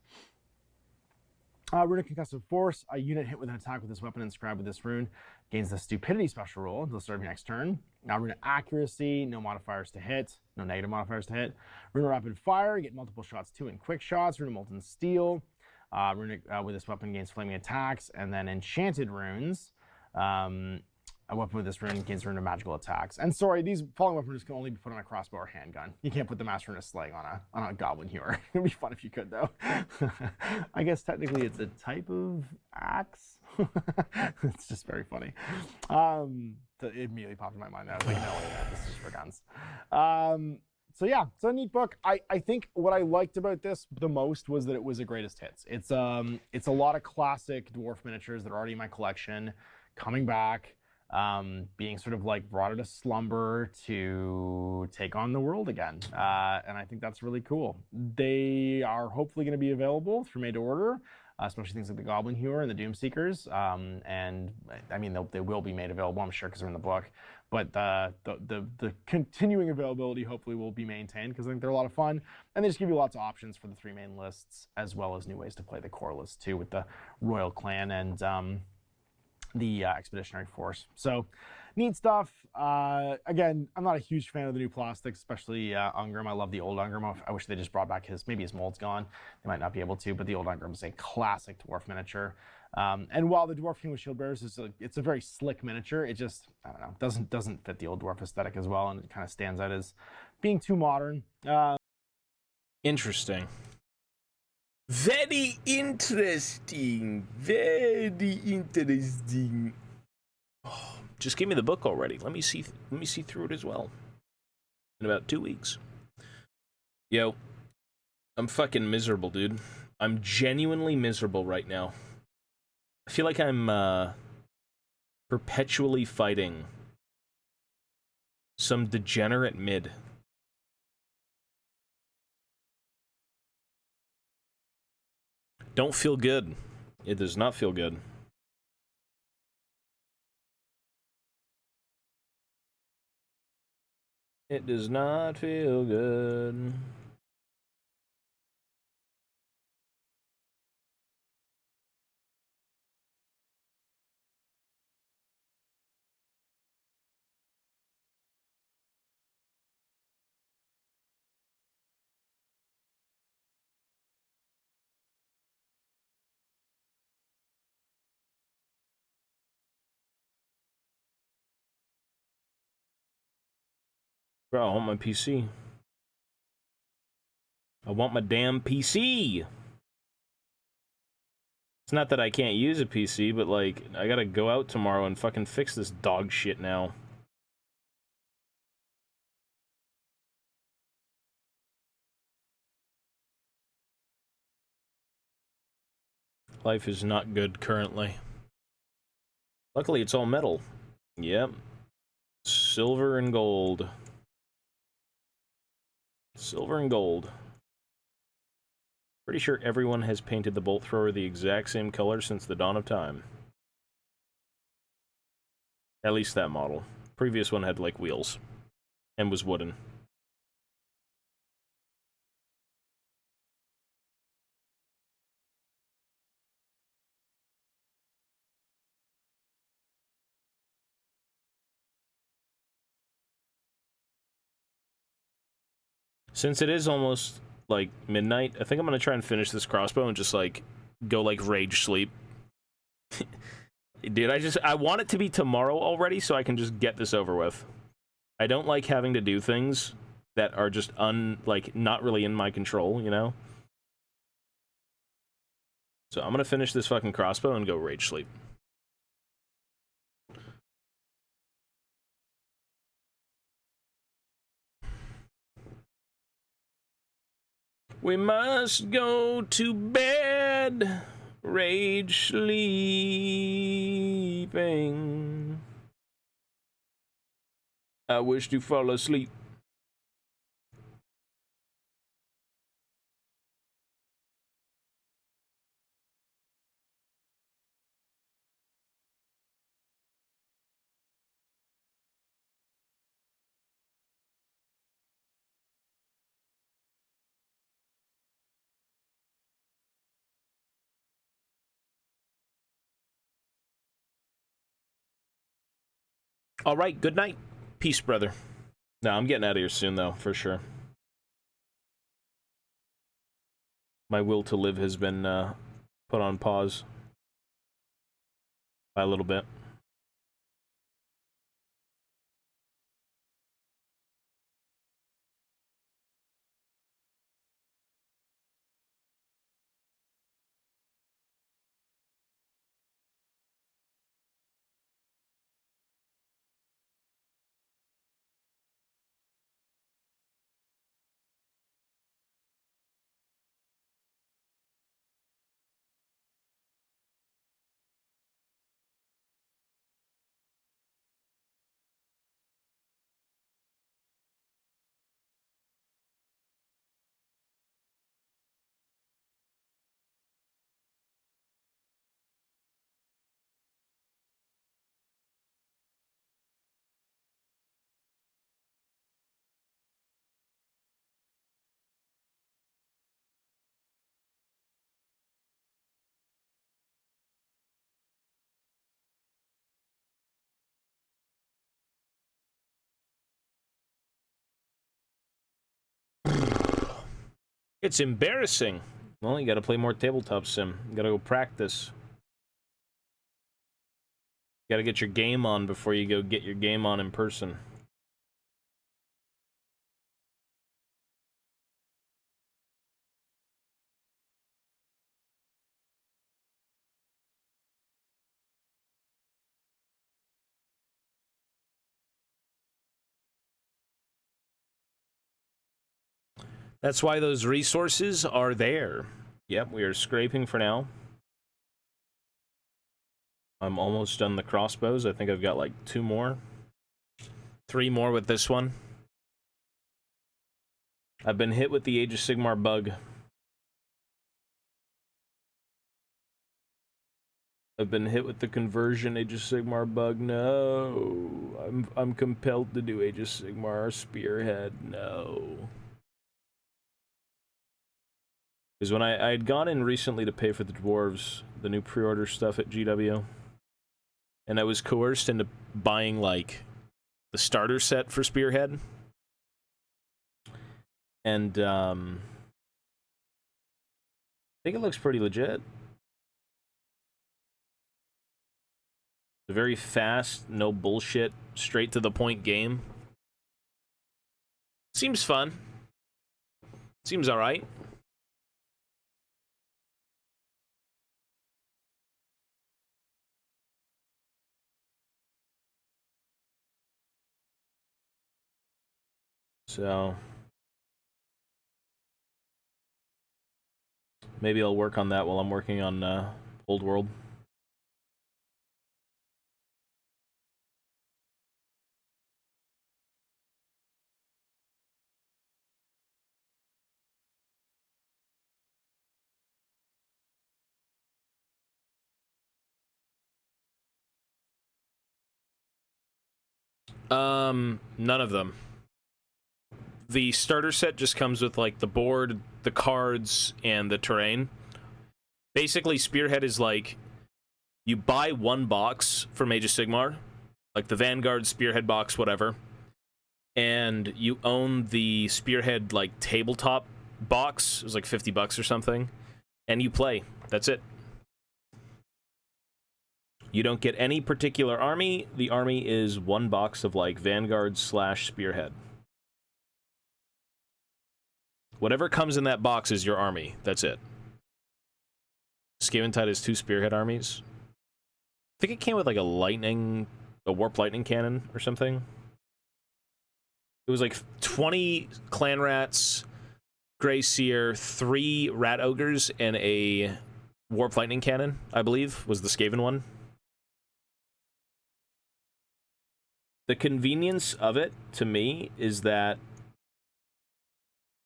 Rune of Concussive Force. A unit hit with an attack with this weapon inscribed with this rune gains the Stupidity special roll until the start of your next turn. Now Rune of Accuracy. No modifiers to hit. No negative modifiers to hit. Rune of Rapid Fire. You get multiple shots too in quick shots. Rune of Molten Steel. Runic with this weapon gains flaming attacks, and then enchanted runes. A weapon with this rune gains rune of magical attacks. And sorry, these following weapons can only be put on a crossbow or handgun. You can't put the Master in a sling on a goblin hewer. It'd be fun if you could, though. I guess technically it's a type of axe. It's just very funny. So it immediately popped in my mind. I was like, no, this is for guns. So yeah, it's a neat book. I think what I liked about this the most was that it was a greatest hits. It's a lot of classic dwarf miniatures that are already in my collection, coming back, being sort of like brought out of slumber to take on the world again. And I think that's really cool. They are hopefully going to be available through made to order, especially things like the Goblin Hewer and the Doom Seekers. And I mean, they will be made available, I'm sure, because they're in the book. But the continuing availability hopefully will be maintained, because I think they're a lot of fun. And they just give you lots of options for the 3 main lists, as well as new ways to play the core list too, with the Royal Clan and the Expeditionary Force. So neat stuff. Again, I'm not a huge fan of the new plastics, especially Ungrim. I love the old Ungrim. I wish they just brought back maybe his mold's gone. They might not be able to, but the old Ungrim is a classic dwarf miniature. And while the Dwarf King with Shield Bearers it's a very slick miniature, it just, I don't know, doesn't fit the old dwarf aesthetic as well, and it kind of stands out as being too modern. Interesting. Very interesting. Very interesting. Oh, just give me the book already. Let me see through it as well. In about 2 weeks. Yo, I'm fucking miserable, dude. I'm genuinely miserable right now. I feel like I'm perpetually fighting some degenerate mid. Don't feel good. It does not feel good. It does not feel good. Bro, I want my PC. I want my damn PC. It's not that I can't use a PC, but like, I gotta go out tomorrow and fucking fix this dog shit now. Life is not good currently. Luckily, it's all metal. Yep. Silver and gold. Silver and gold. Pretty sure everyone has painted the bolt thrower the exact same color since the dawn of time. At least that model. Previous one had, like, wheels. And was wooden. Since it is almost, like, midnight, I think I'm gonna try and finish this crossbow and just, like, go, like, rage sleep. Dude, I want it to be tomorrow already so I can just get this over with. I don't like having to do things that are just, not really in my control, you know? So I'm gonna finish this fucking crossbow and go rage sleep. We must go to bed, rage sleeping. I wish to fall asleep. All right, good night. Peace, brother. No, I'm getting out of here soon, though, for sure. My will to live has been put on pause by a little bit. It's embarrassing. Well, you gotta play more tabletop sim. You gotta go practice. You gotta get your game on before you go get your game on in person. That's why those resources are there. Yep, we are scraping for now. I'm almost done the crossbows. I think I've got like 2 more. 3 more with this one. I've been hit with the Age of Sigmar bug. I've been hit with the conversion Age of Sigmar bug. No. I'm compelled to do Age of Sigmar Spearhead. No. Because when I had gone in recently to pay for the dwarves, the new pre-order stuff at GW, and I was coerced into buying like the starter set for Spearhead. And I think it looks pretty legit. It's a very fast, no bullshit, straight to the point game. Seems fun. Seems alright. So maybe I'll work on that while I'm working on Old World. None of them. The starter set just comes with like the board, the cards, and the terrain. Basically, Spearhead is like you buy 1 box from Age of Sigmar, like the Vanguard Spearhead box, whatever, and you own the Spearhead like tabletop box. It was like $50 or something, and you play. That's it. You don't get any particular army. The army is 1 box of like Vanguard / Spearhead. Whatever comes in that box is your army. That's it. Skaventide has 2 Spearhead armies. I think it came with like a warp lightning cannon or something. It was like 20 clan rats, Grey Seer, 3 rat ogres, and a warp lightning cannon, I believe, was the Skaven one. The convenience of it, to me, is that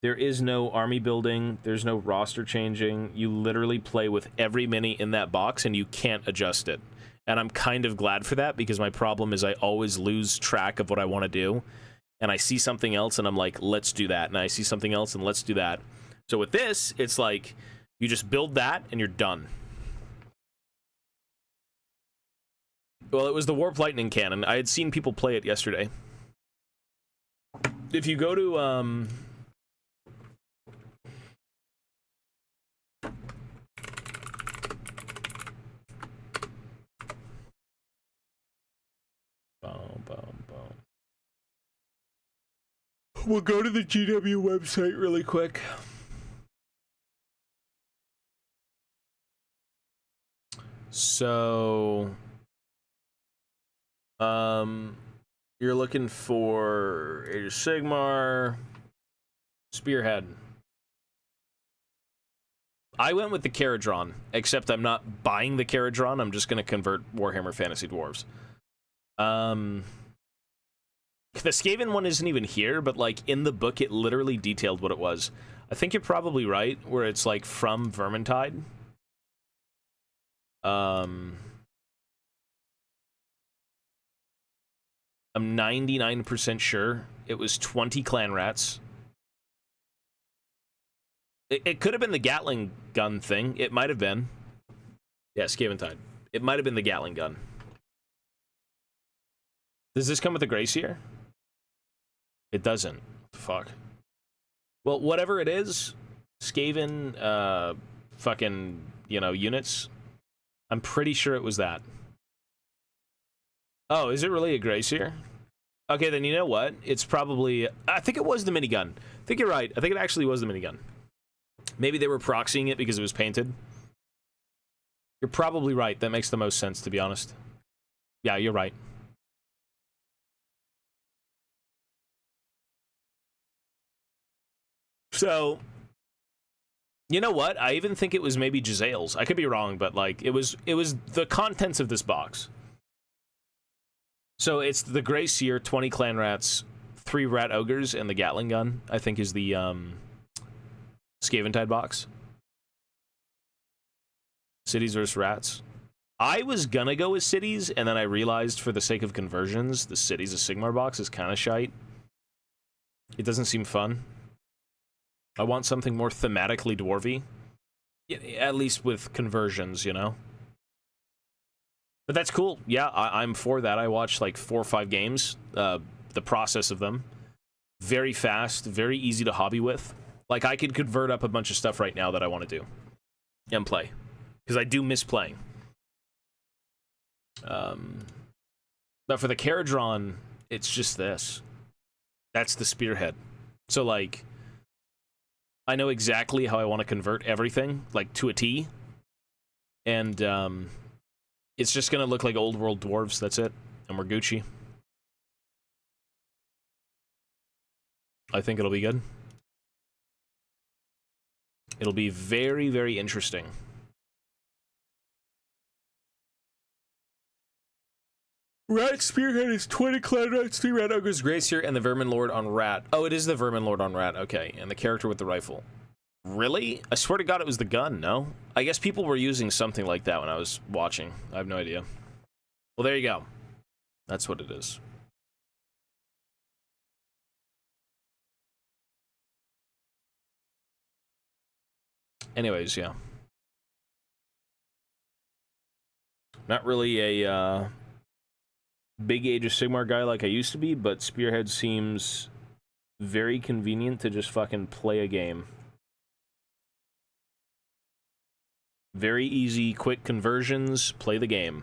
there is no army building, there's no roster changing. You literally play with every mini in that box, and you can't adjust it. And I'm kind of glad for that, because my problem is I always lose track of what I want to do. And I see something else, and I'm like, let's do that. And I see something else, and let's do that. So with this, it's like, you just build that, and you're done. Well, it was the Warp Lightning Cannon. I had seen people play it yesterday. If you go to, We'll go to the GW website really quick. So, you're looking for Age of Sigmar, Spearhead. I went with the Caradron, except I'm not buying the Caradron. I'm just going to convert Warhammer Fantasy Dwarves. The Skaven one isn't even here, but, like, in the book, it literally detailed what it was. I think you're probably right, where it's, like, from Vermintide. I'm 99% sure it was 20 clan rats. It could have been the Gatling gun thing. It might have been. Yeah, Skaventide. It might have been the Gatling gun. Does this come with a Gracier? It doesn't. Fuck. Well, whatever it is, Skaven, fucking, you know, units, I'm pretty sure it was that. Oh, is it really a Gracier? Okay, then you know what? It's probably... I think it was the minigun. I think you're right. I think it actually was the minigun. Maybe they were proxying it because it was painted. You're probably right. That makes the most sense, to be honest. Yeah, you're right. So, you know what? I even think it was maybe Gisele's. I could be wrong, but, like, it was the contents of this box. So it's the Grey Seer, 20 Clan Rats, 3 Rat Ogres, and the Gatling Gun, I think is the Skaventide box. Cities versus Rats. I was gonna go with Cities, and then I realized for the sake of conversions, the Cities of Sigmar box is kind of shite. It doesn't seem fun. I want something more thematically dwarvy. At least with conversions, you know? But that's cool. Yeah, I'm for that. I watched like 4 or 5 games, the process of them. Very fast, very easy to hobby with. Like, I could convert up a bunch of stuff right now that I want to do and play. Because I do miss playing. But for the Caradron, it's just this. That's the Spearhead. So, like, I know exactly how I want to convert everything, like, to a T. And, it's just gonna look like old world dwarves, that's it. And we're Gucci. I think it'll be good. It'll be very, very interesting. Rat Spearhead is 20 Clan Rats, 3 Rat Ogres, Gracier, and the Vermin Lord on Rat. Oh, it is the Vermin Lord on Rat, okay. And the character with the rifle. Really? I swear to God it was the gun, no? I guess people were using something like that when I was watching. I have no idea. Well, there you go. That's what it is. Anyways, yeah. Not really a big Age of Sigmar guy like I used to be, but Spearhead seems very convenient to just fucking play a game. Very easy, quick conversions, play the game.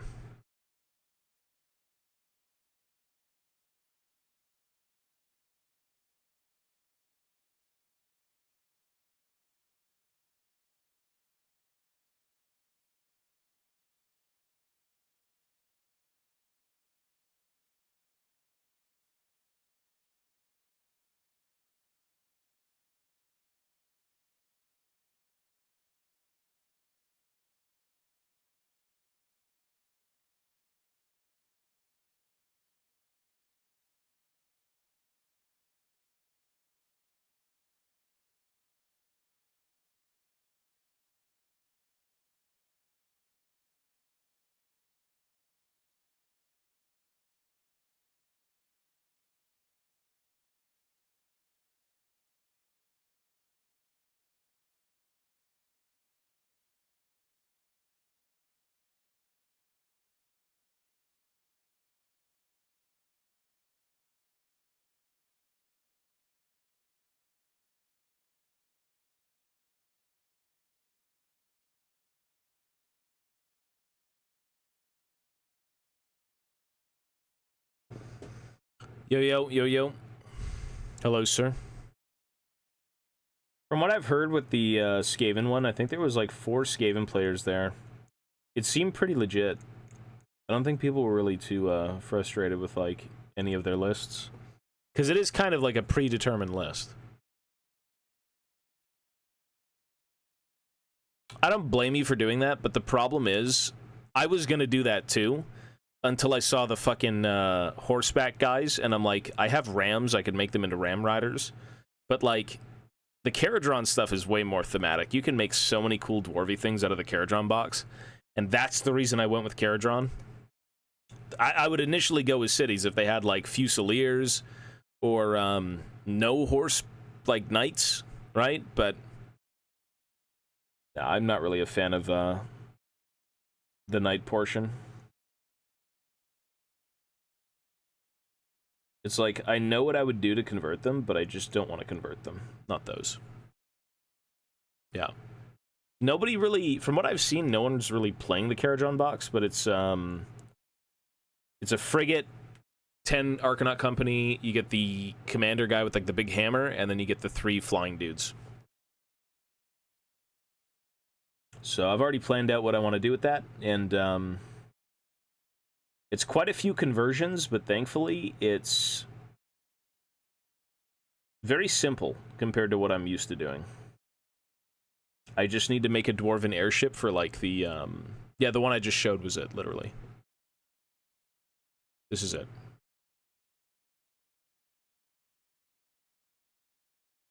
Yo, yo, yo, yo. Hello, sir. From what I've heard with the Skaven one, I think there was like 4 Skaven players there. It seemed pretty legit. I don't think people were really too frustrated with like any of their lists. Because it is kind of like a predetermined list. I don't blame you for doing that, but the problem is, I was going to do that too, until I saw the fucking horseback guys, and I'm like, I have rams, I could make them into ram riders. But like, the Caradron stuff is way more thematic. You can make so many cool dwarvy things out of the Caradron box, and that's the reason I went with Caradron. I would initially go with cities if they had like Fusiliers, or no horse, like knights, right? But I'm not really a fan of the knight portion. It's like, I know what I would do to convert them, but I just don't want to convert them. Not those. Yeah. Nobody really, from what I've seen, no one's really playing the Caradron box, but it's a frigate, 10 Arcanaut Company, you get the commander guy with like the big hammer, and then you get the 3 flying dudes. So I've already planned out what I want to do with that, and it's quite a few conversions, but thankfully it's very simple compared to what I'm used to doing. I just need to make a dwarven airship for like the yeah, the one I just showed was it, literally. This is it.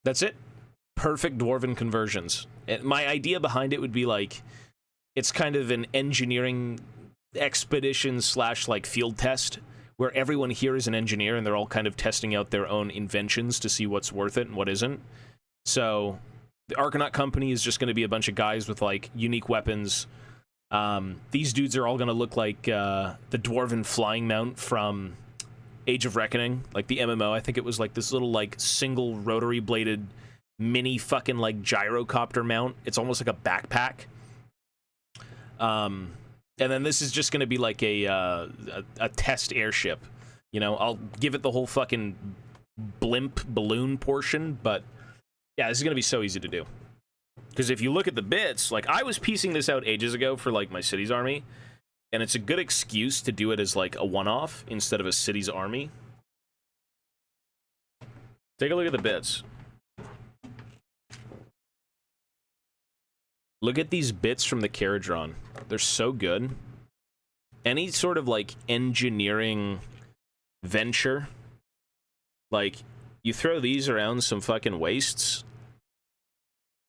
That's it. Perfect dwarven conversions. And my idea behind it would be like, it's kind of an engineering expedition slash like field test, where everyone here is an engineer and they're all kind of testing out their own inventions to see what's worth it and what isn't. So the Arcanaut Company is just going to be a bunch of guys with like unique weapons. These dudes are all going to look like the dwarven flying mount from Age of Reckoning, like the MMO. I think it was like this little like single rotary bladed mini fucking like gyrocopter mount. It's almost like a backpack. And then this is just going to be like a test airship. You know, I'll give it the whole fucking blimp balloon portion, but yeah, this is going to be so easy to do. Because if you look at the bits, like I was piecing this out ages ago for like my city's army, and it's a good excuse to do it as like a one-off instead of a city's army. Take a look at the bits. Look at these bits from the Caradron. They're so good. Any sort of like engineering venture, like you throw these around some fucking wastes.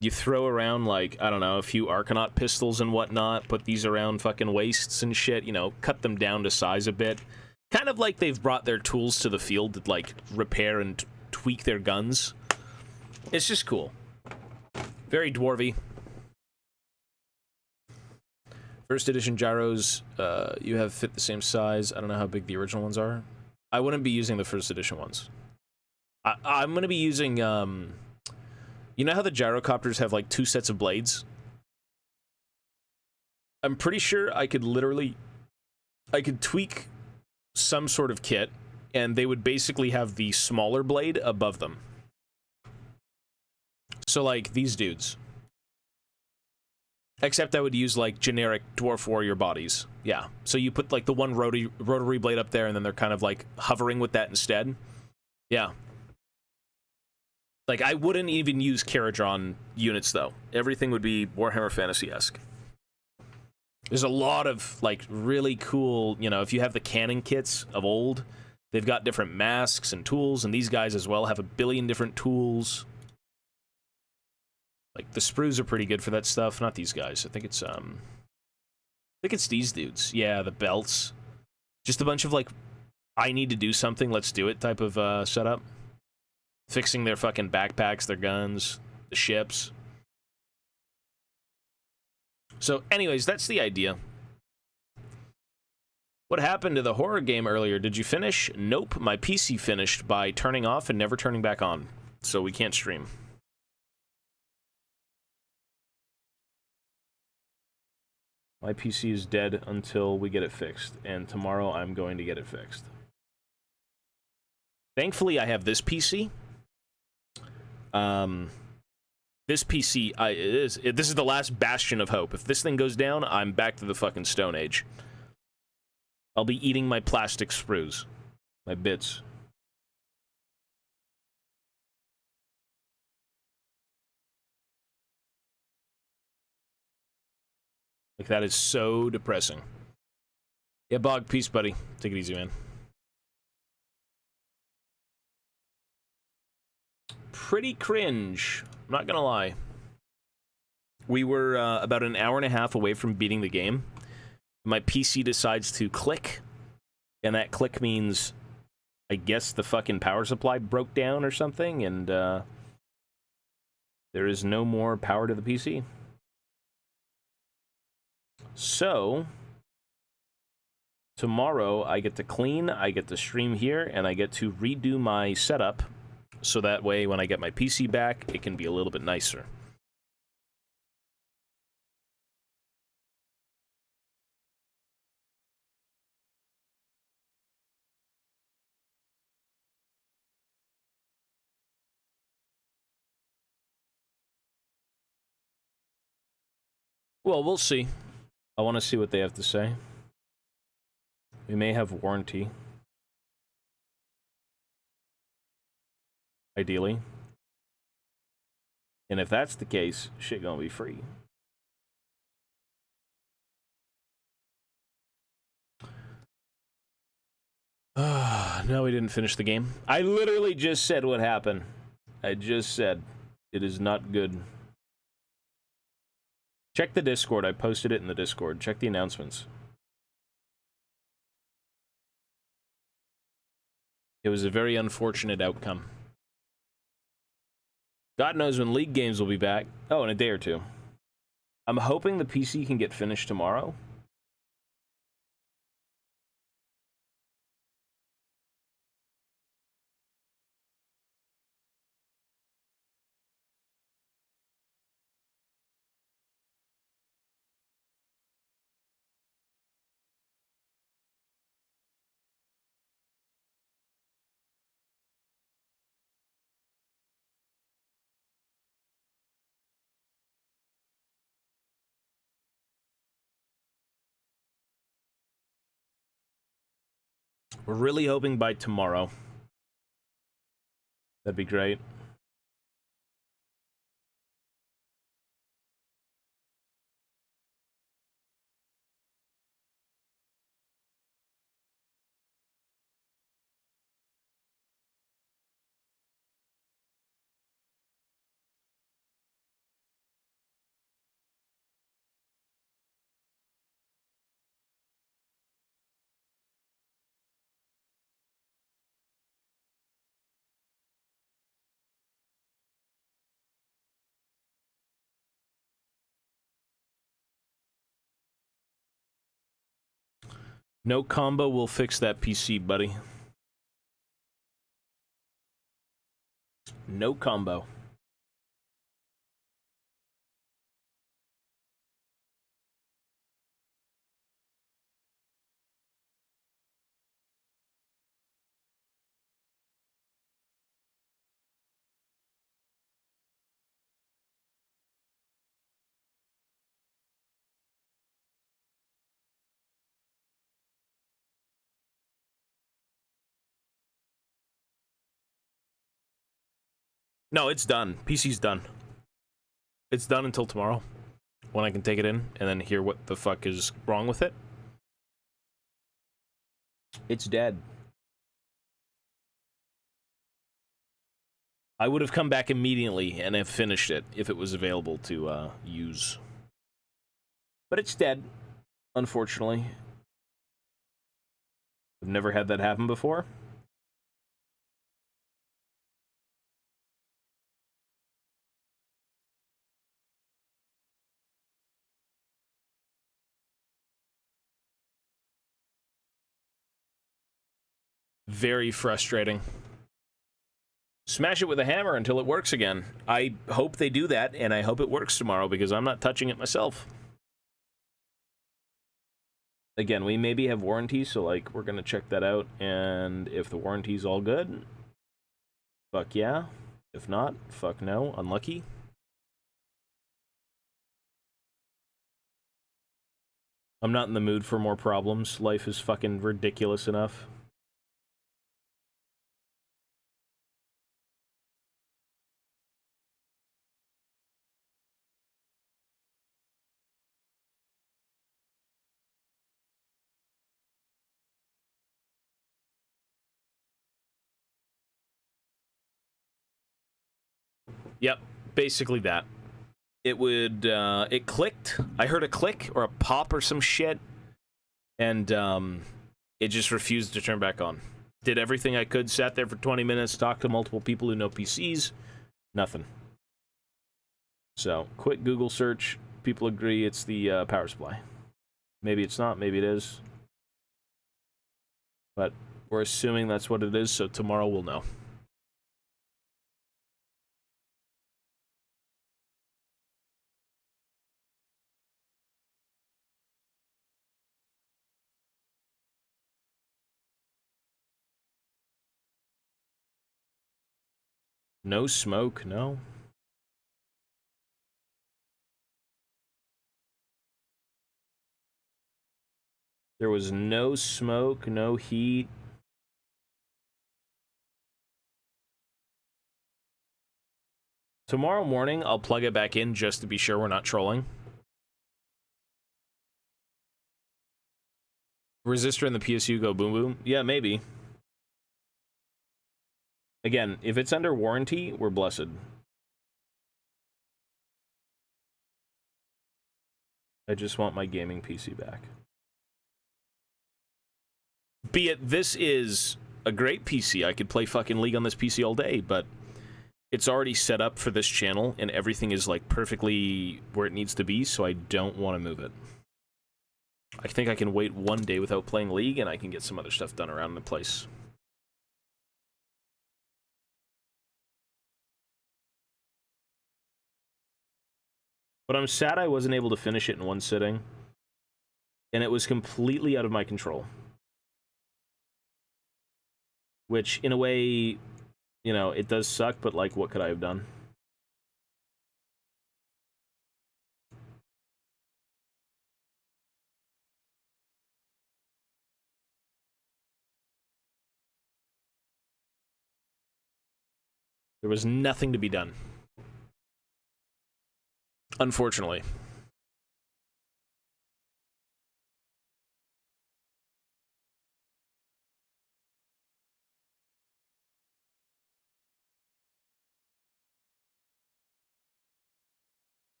You throw around like, I don't know, a few Arcanaut pistols and whatnot, put these around fucking wastes and shit, you know, cut them down to size a bit. Kind of like they've brought their tools to the field to like repair and tweak their guns. It's just cool. Very dwarvy. First edition gyros, you have fit the same size. I don't know how big the original ones are. I wouldn't be using the first edition ones. I'm going to be using, you know how the gyrocopters have like 2 sets of blades? I'm pretty sure I could tweak some sort of kit, and they would basically have the smaller blade above them. So like these dudes. Except I would use, like, generic Dwarf Warrior bodies. Yeah. So you put, like, the one rotary blade up there, and then they're kind of, like, hovering with that instead. Yeah. Like, I wouldn't even use Caradron units, though. Everything would be Warhammer Fantasy-esque. There's a lot of, like, really cool, you know, if you have the cannon kits of old, they've got different masks and tools, and these guys as well have a billion different tools. Like, the sprues are pretty good for that stuff. Not these guys. I think it's these dudes. Yeah, the belts. Just a bunch of, like, I need to do something, let's do it type of setup. Fixing their fucking backpacks, their guns, the ships. So, anyways, that's the idea. What happened to the horror game earlier? Did you finish? Nope. My PC finished by turning off and never turning back on. So we can't stream. My PC is dead until we get it fixed, and tomorrow I'm going to get it fixed. Thankfully, I have this PC, This PC, this is the last bastion of hope. If this thing goes down, I'm back to the fucking Stone Age. I'll be eating my plastic sprues. My bits. Like, that is so depressing. Yeah, Bog, peace, buddy. Take it easy, man. Pretty cringe. I'm not gonna lie. We were about an hour and a half away from beating the game. My PC decides to click, and that click means, I guess, the fucking power supply broke down or something, and there is no more power to the PC. So, tomorrow I get to clean, I get to stream here, and I get to redo my setup, so that way when I get my PC back, it can be a little bit nicer. Well, we'll see. I want to see what they have to say. We may have warranty. Ideally. And if that's the case, shit gonna be free. No, we didn't finish the game. I literally just said what happened. I just said it is not good. Check the Discord. I posted it in the Discord. Check the announcements. It was a very unfortunate outcome. God knows when League games will be back. Oh, in a day or two. I'm hoping the PC can get finished tomorrow. We're really hoping by tomorrow. That'd be great. No combo will fix that PC, buddy. No combo. No, it's done. PC's done. It's done until tomorrow, when I can take it in and then hear what the fuck is wrong with it. It's dead. I would have come back immediately and have finished it if it was available to use. But it's dead, unfortunately. I've never had that happen before. Very frustrating. Smash it with a hammer until it works again. I hope they do that, and I hope it works tomorrow, because I'm not touching it myself. Again, we maybe have warranty, so, like, we're gonna check that out, and if the warranty's all good, fuck yeah. If not, fuck no. Unlucky. I'm not in the mood for more problems. Life is fucking ridiculous enough. Yep, basically that. It would, it clicked. I heard a click or a pop or some shit, and it just refused to turn back on. Did everything I could, sat there for 20 minutes, talked to multiple people who know PCs, nothing. So, quick Google search. People agree it's the power supply. Maybe it's not, maybe it is. But we're assuming that's what it is, so tomorrow we'll know. No smoke, no. There was no smoke, no heat. Tomorrow morning, I'll plug it back in just to be sure we're not trolling. Resistor and the PSU go boom boom? Yeah, maybe. Again, if it's under warranty, we're blessed. I just want my gaming PC back. Be it, this is a great PC. I could play fucking League on this PC all day, but it's already set up for this channel, and everything is, like, perfectly where it needs to be, so I don't want to move it. I think I can wait one day without playing League, and I can get some other stuff done around the place. But I'm sad I wasn't able to finish it in one sitting, and it was completely out of my control. Which, in a way, you know, it does suck, but, like, what could I have done? There was nothing to be done. Unfortunately.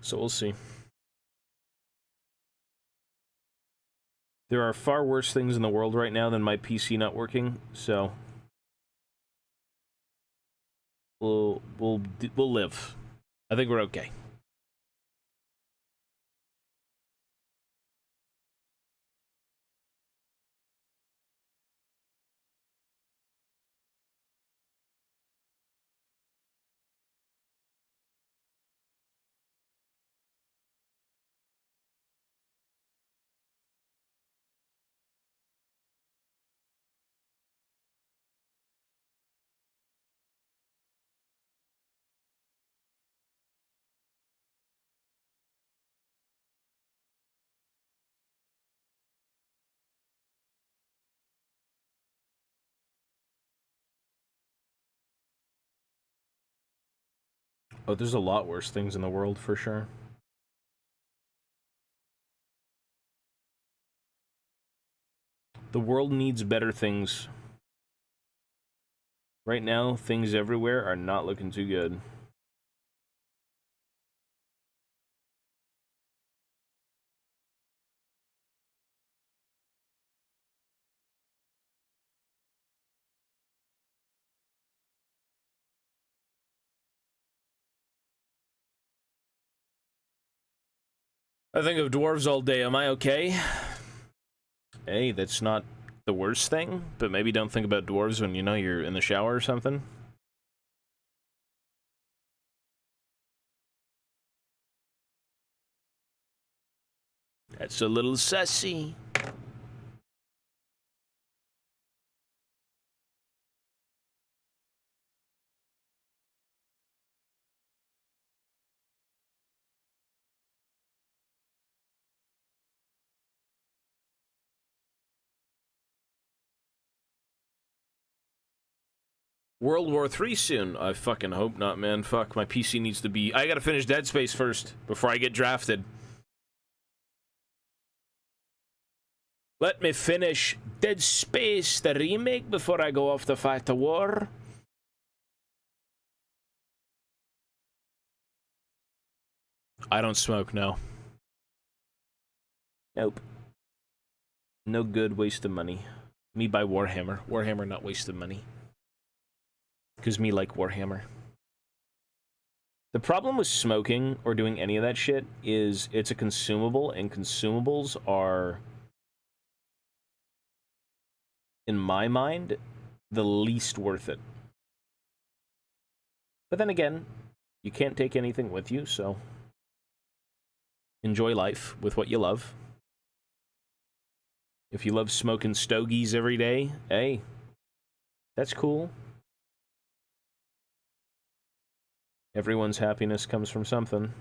So we'll see. There are far worse things in the world right now than my PC not working, so we'll live. I think we're okay. Oh, there's a lot worse things in the world, for sure. The world needs better things. Right now, things everywhere are not looking too good. I think of dwarves all day. Am I okay? Hey, that's not the worst thing, but maybe don't think about dwarves when, you know, you're in the shower or something. That's a little sassy. World War III soon. I fucking hope not, man. Fuck, my PC needs to be... I gotta finish Dead Space first, before I get drafted. Let me finish Dead Space, the remake, before I go off to fight the war. I don't smoke, no. Nope. No good, waste of money. Me buy Warhammer. Warhammer not waste of money. Because me like Warhammer. The problem with smoking or doing any of that shit is it's a consumable, and consumables are, in my mind, the least worth it. But then again, you can't take anything with you, so enjoy life with what you love. If you love smoking stogies every day, hey, that's cool. Everyone's happiness comes from something.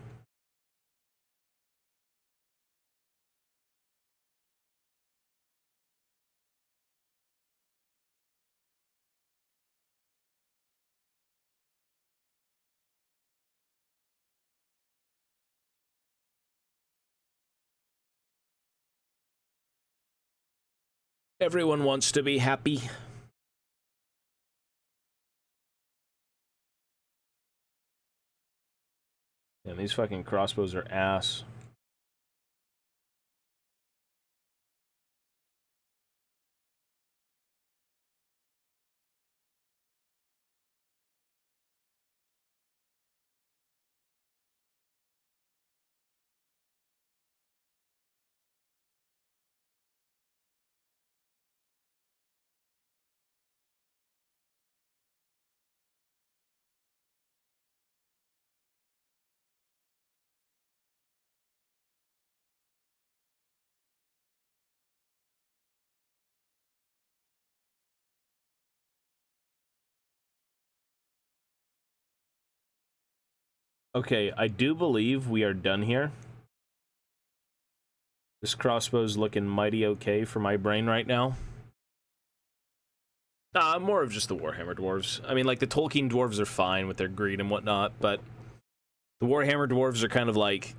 Everyone wants to be happy. And these fucking crossbows are ass. Okay, I do believe we are done here. This crossbow's looking mighty okay for my brain right now. More of just the Warhammer dwarves. I mean, like, the Tolkien dwarves are fine with their greed and whatnot, but the Warhammer dwarves are kind of like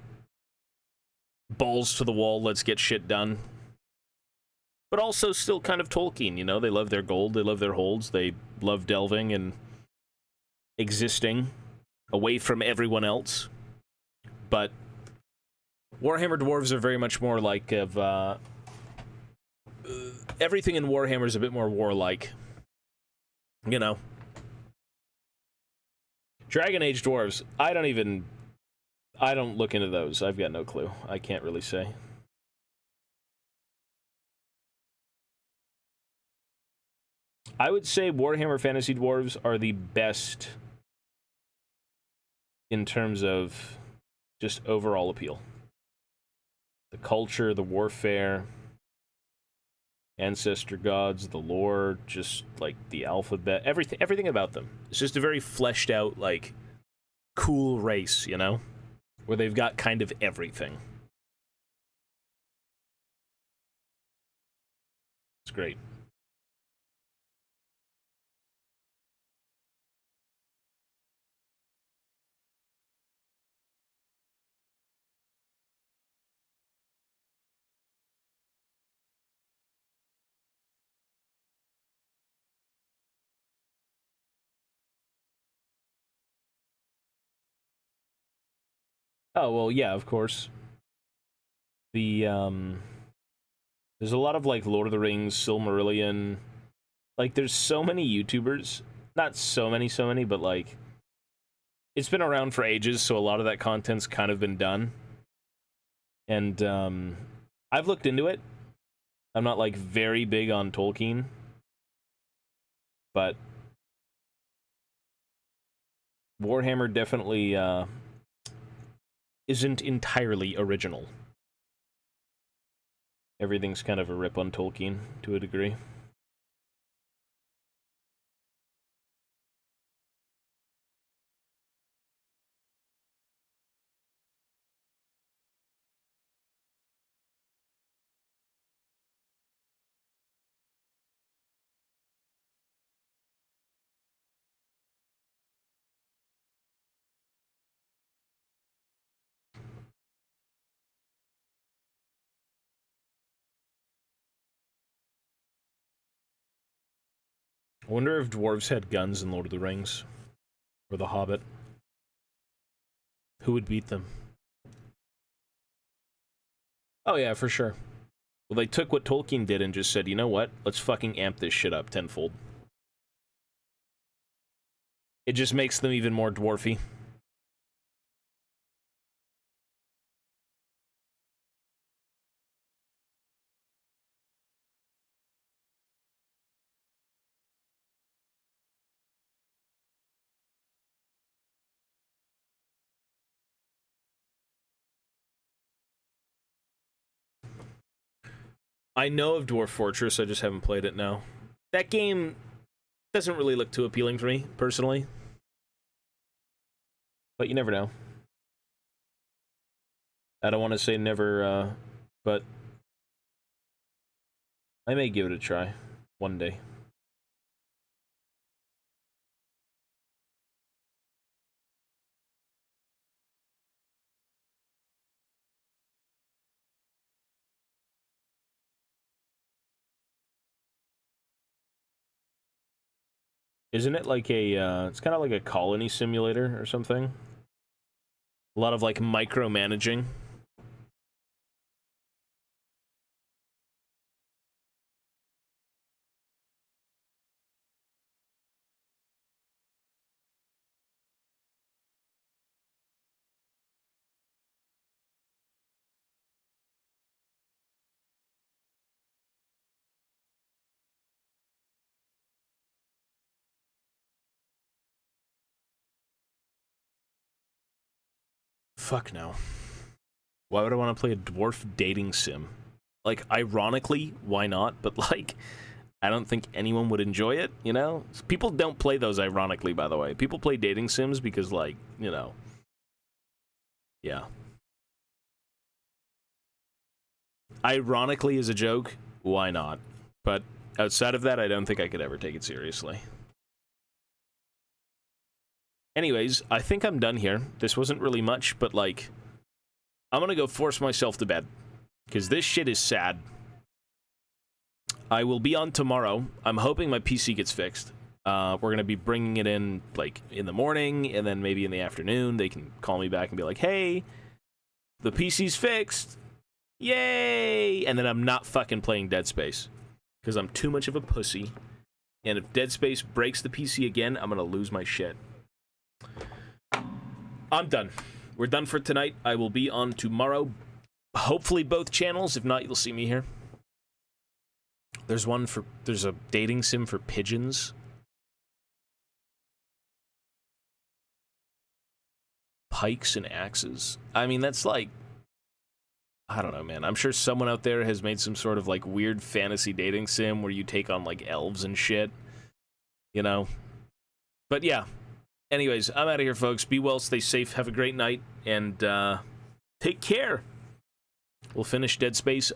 balls to the wall, let's get shit done. But also still kind of Tolkien, you know? They love their gold, they love their holds, they love delving and existing away from everyone else. But Warhammer dwarves are very much more like of, everything in Warhammer is a bit more warlike. You know. Dragon Age dwarves, I don't look into those. I've got no clue. I can't really say. I would say Warhammer Fantasy Dwarves are the best in terms of just overall appeal. The culture, the warfare, ancestor gods, the lore, just like the alphabet, everything about them. It's just a very fleshed out, like, cool race, you know? Where they've got kind of everything. It's great. Oh, well, yeah, of course. The, there's a lot of, like, Lord of the Rings, Silmarillion. Like, there's so many YouTubers. Not so many, but, like, it's been around for ages, so a lot of that content's kind of been done. And I've looked into it. I'm not like very big on Tolkien, but Warhammer definitely isn't entirely original. Everything's kind of a rip on Tolkien to a degree. I wonder if dwarves had guns in Lord of the Rings. Or The Hobbit. Who would beat them? Oh yeah, for sure. Well, they took what Tolkien did and just said, you know what? Let's fucking amp this shit up tenfold. It just makes them even more dwarfy. I know of Dwarf Fortress, I just haven't played it now. That game doesn't really look too appealing for me, personally. But you never know. I don't want to say never, but I may give it a try one day. Isn't it like a, it's kind of like a colony simulator or something? A lot of, like, micromanaging. Fuck no. Why would I want to play a dwarf dating sim? Like, ironically, why not? But, like, I don't think anyone would enjoy it, you know? People don't play those ironically, by the way. People play dating sims because, like, you know. Yeah. Ironically as a joke, why not? But outside of that, I don't think I could ever take it seriously. Anyways, I think I'm done here. This wasn't really much, but, like, I'm gonna go force myself to bed. Because this shit is sad. I will be on tomorrow. I'm hoping my PC gets fixed. We're gonna be bringing it in, like, in the morning, and then maybe in the afternoon. They can call me back and be like, hey, the PC's fixed. Yay! And then I'm not fucking playing Dead Space. Because I'm too much of a pussy. And if Dead Space breaks the PC again, I'm gonna lose my shit. I'm done. We're done for tonight. I will be on tomorrow. Hopefully both channels. If not, you'll see me here. There's a dating sim for pigeons. Pikes and axes. I mean, that's like, I don't know, man. I'm sure someone out there has made some sort of, like, weird fantasy dating sim where you take on, like, elves and shit. You know? But yeah. Anyways, I'm out of here, folks. Be well, stay safe, have a great night, and take care. We'll finish Dead Space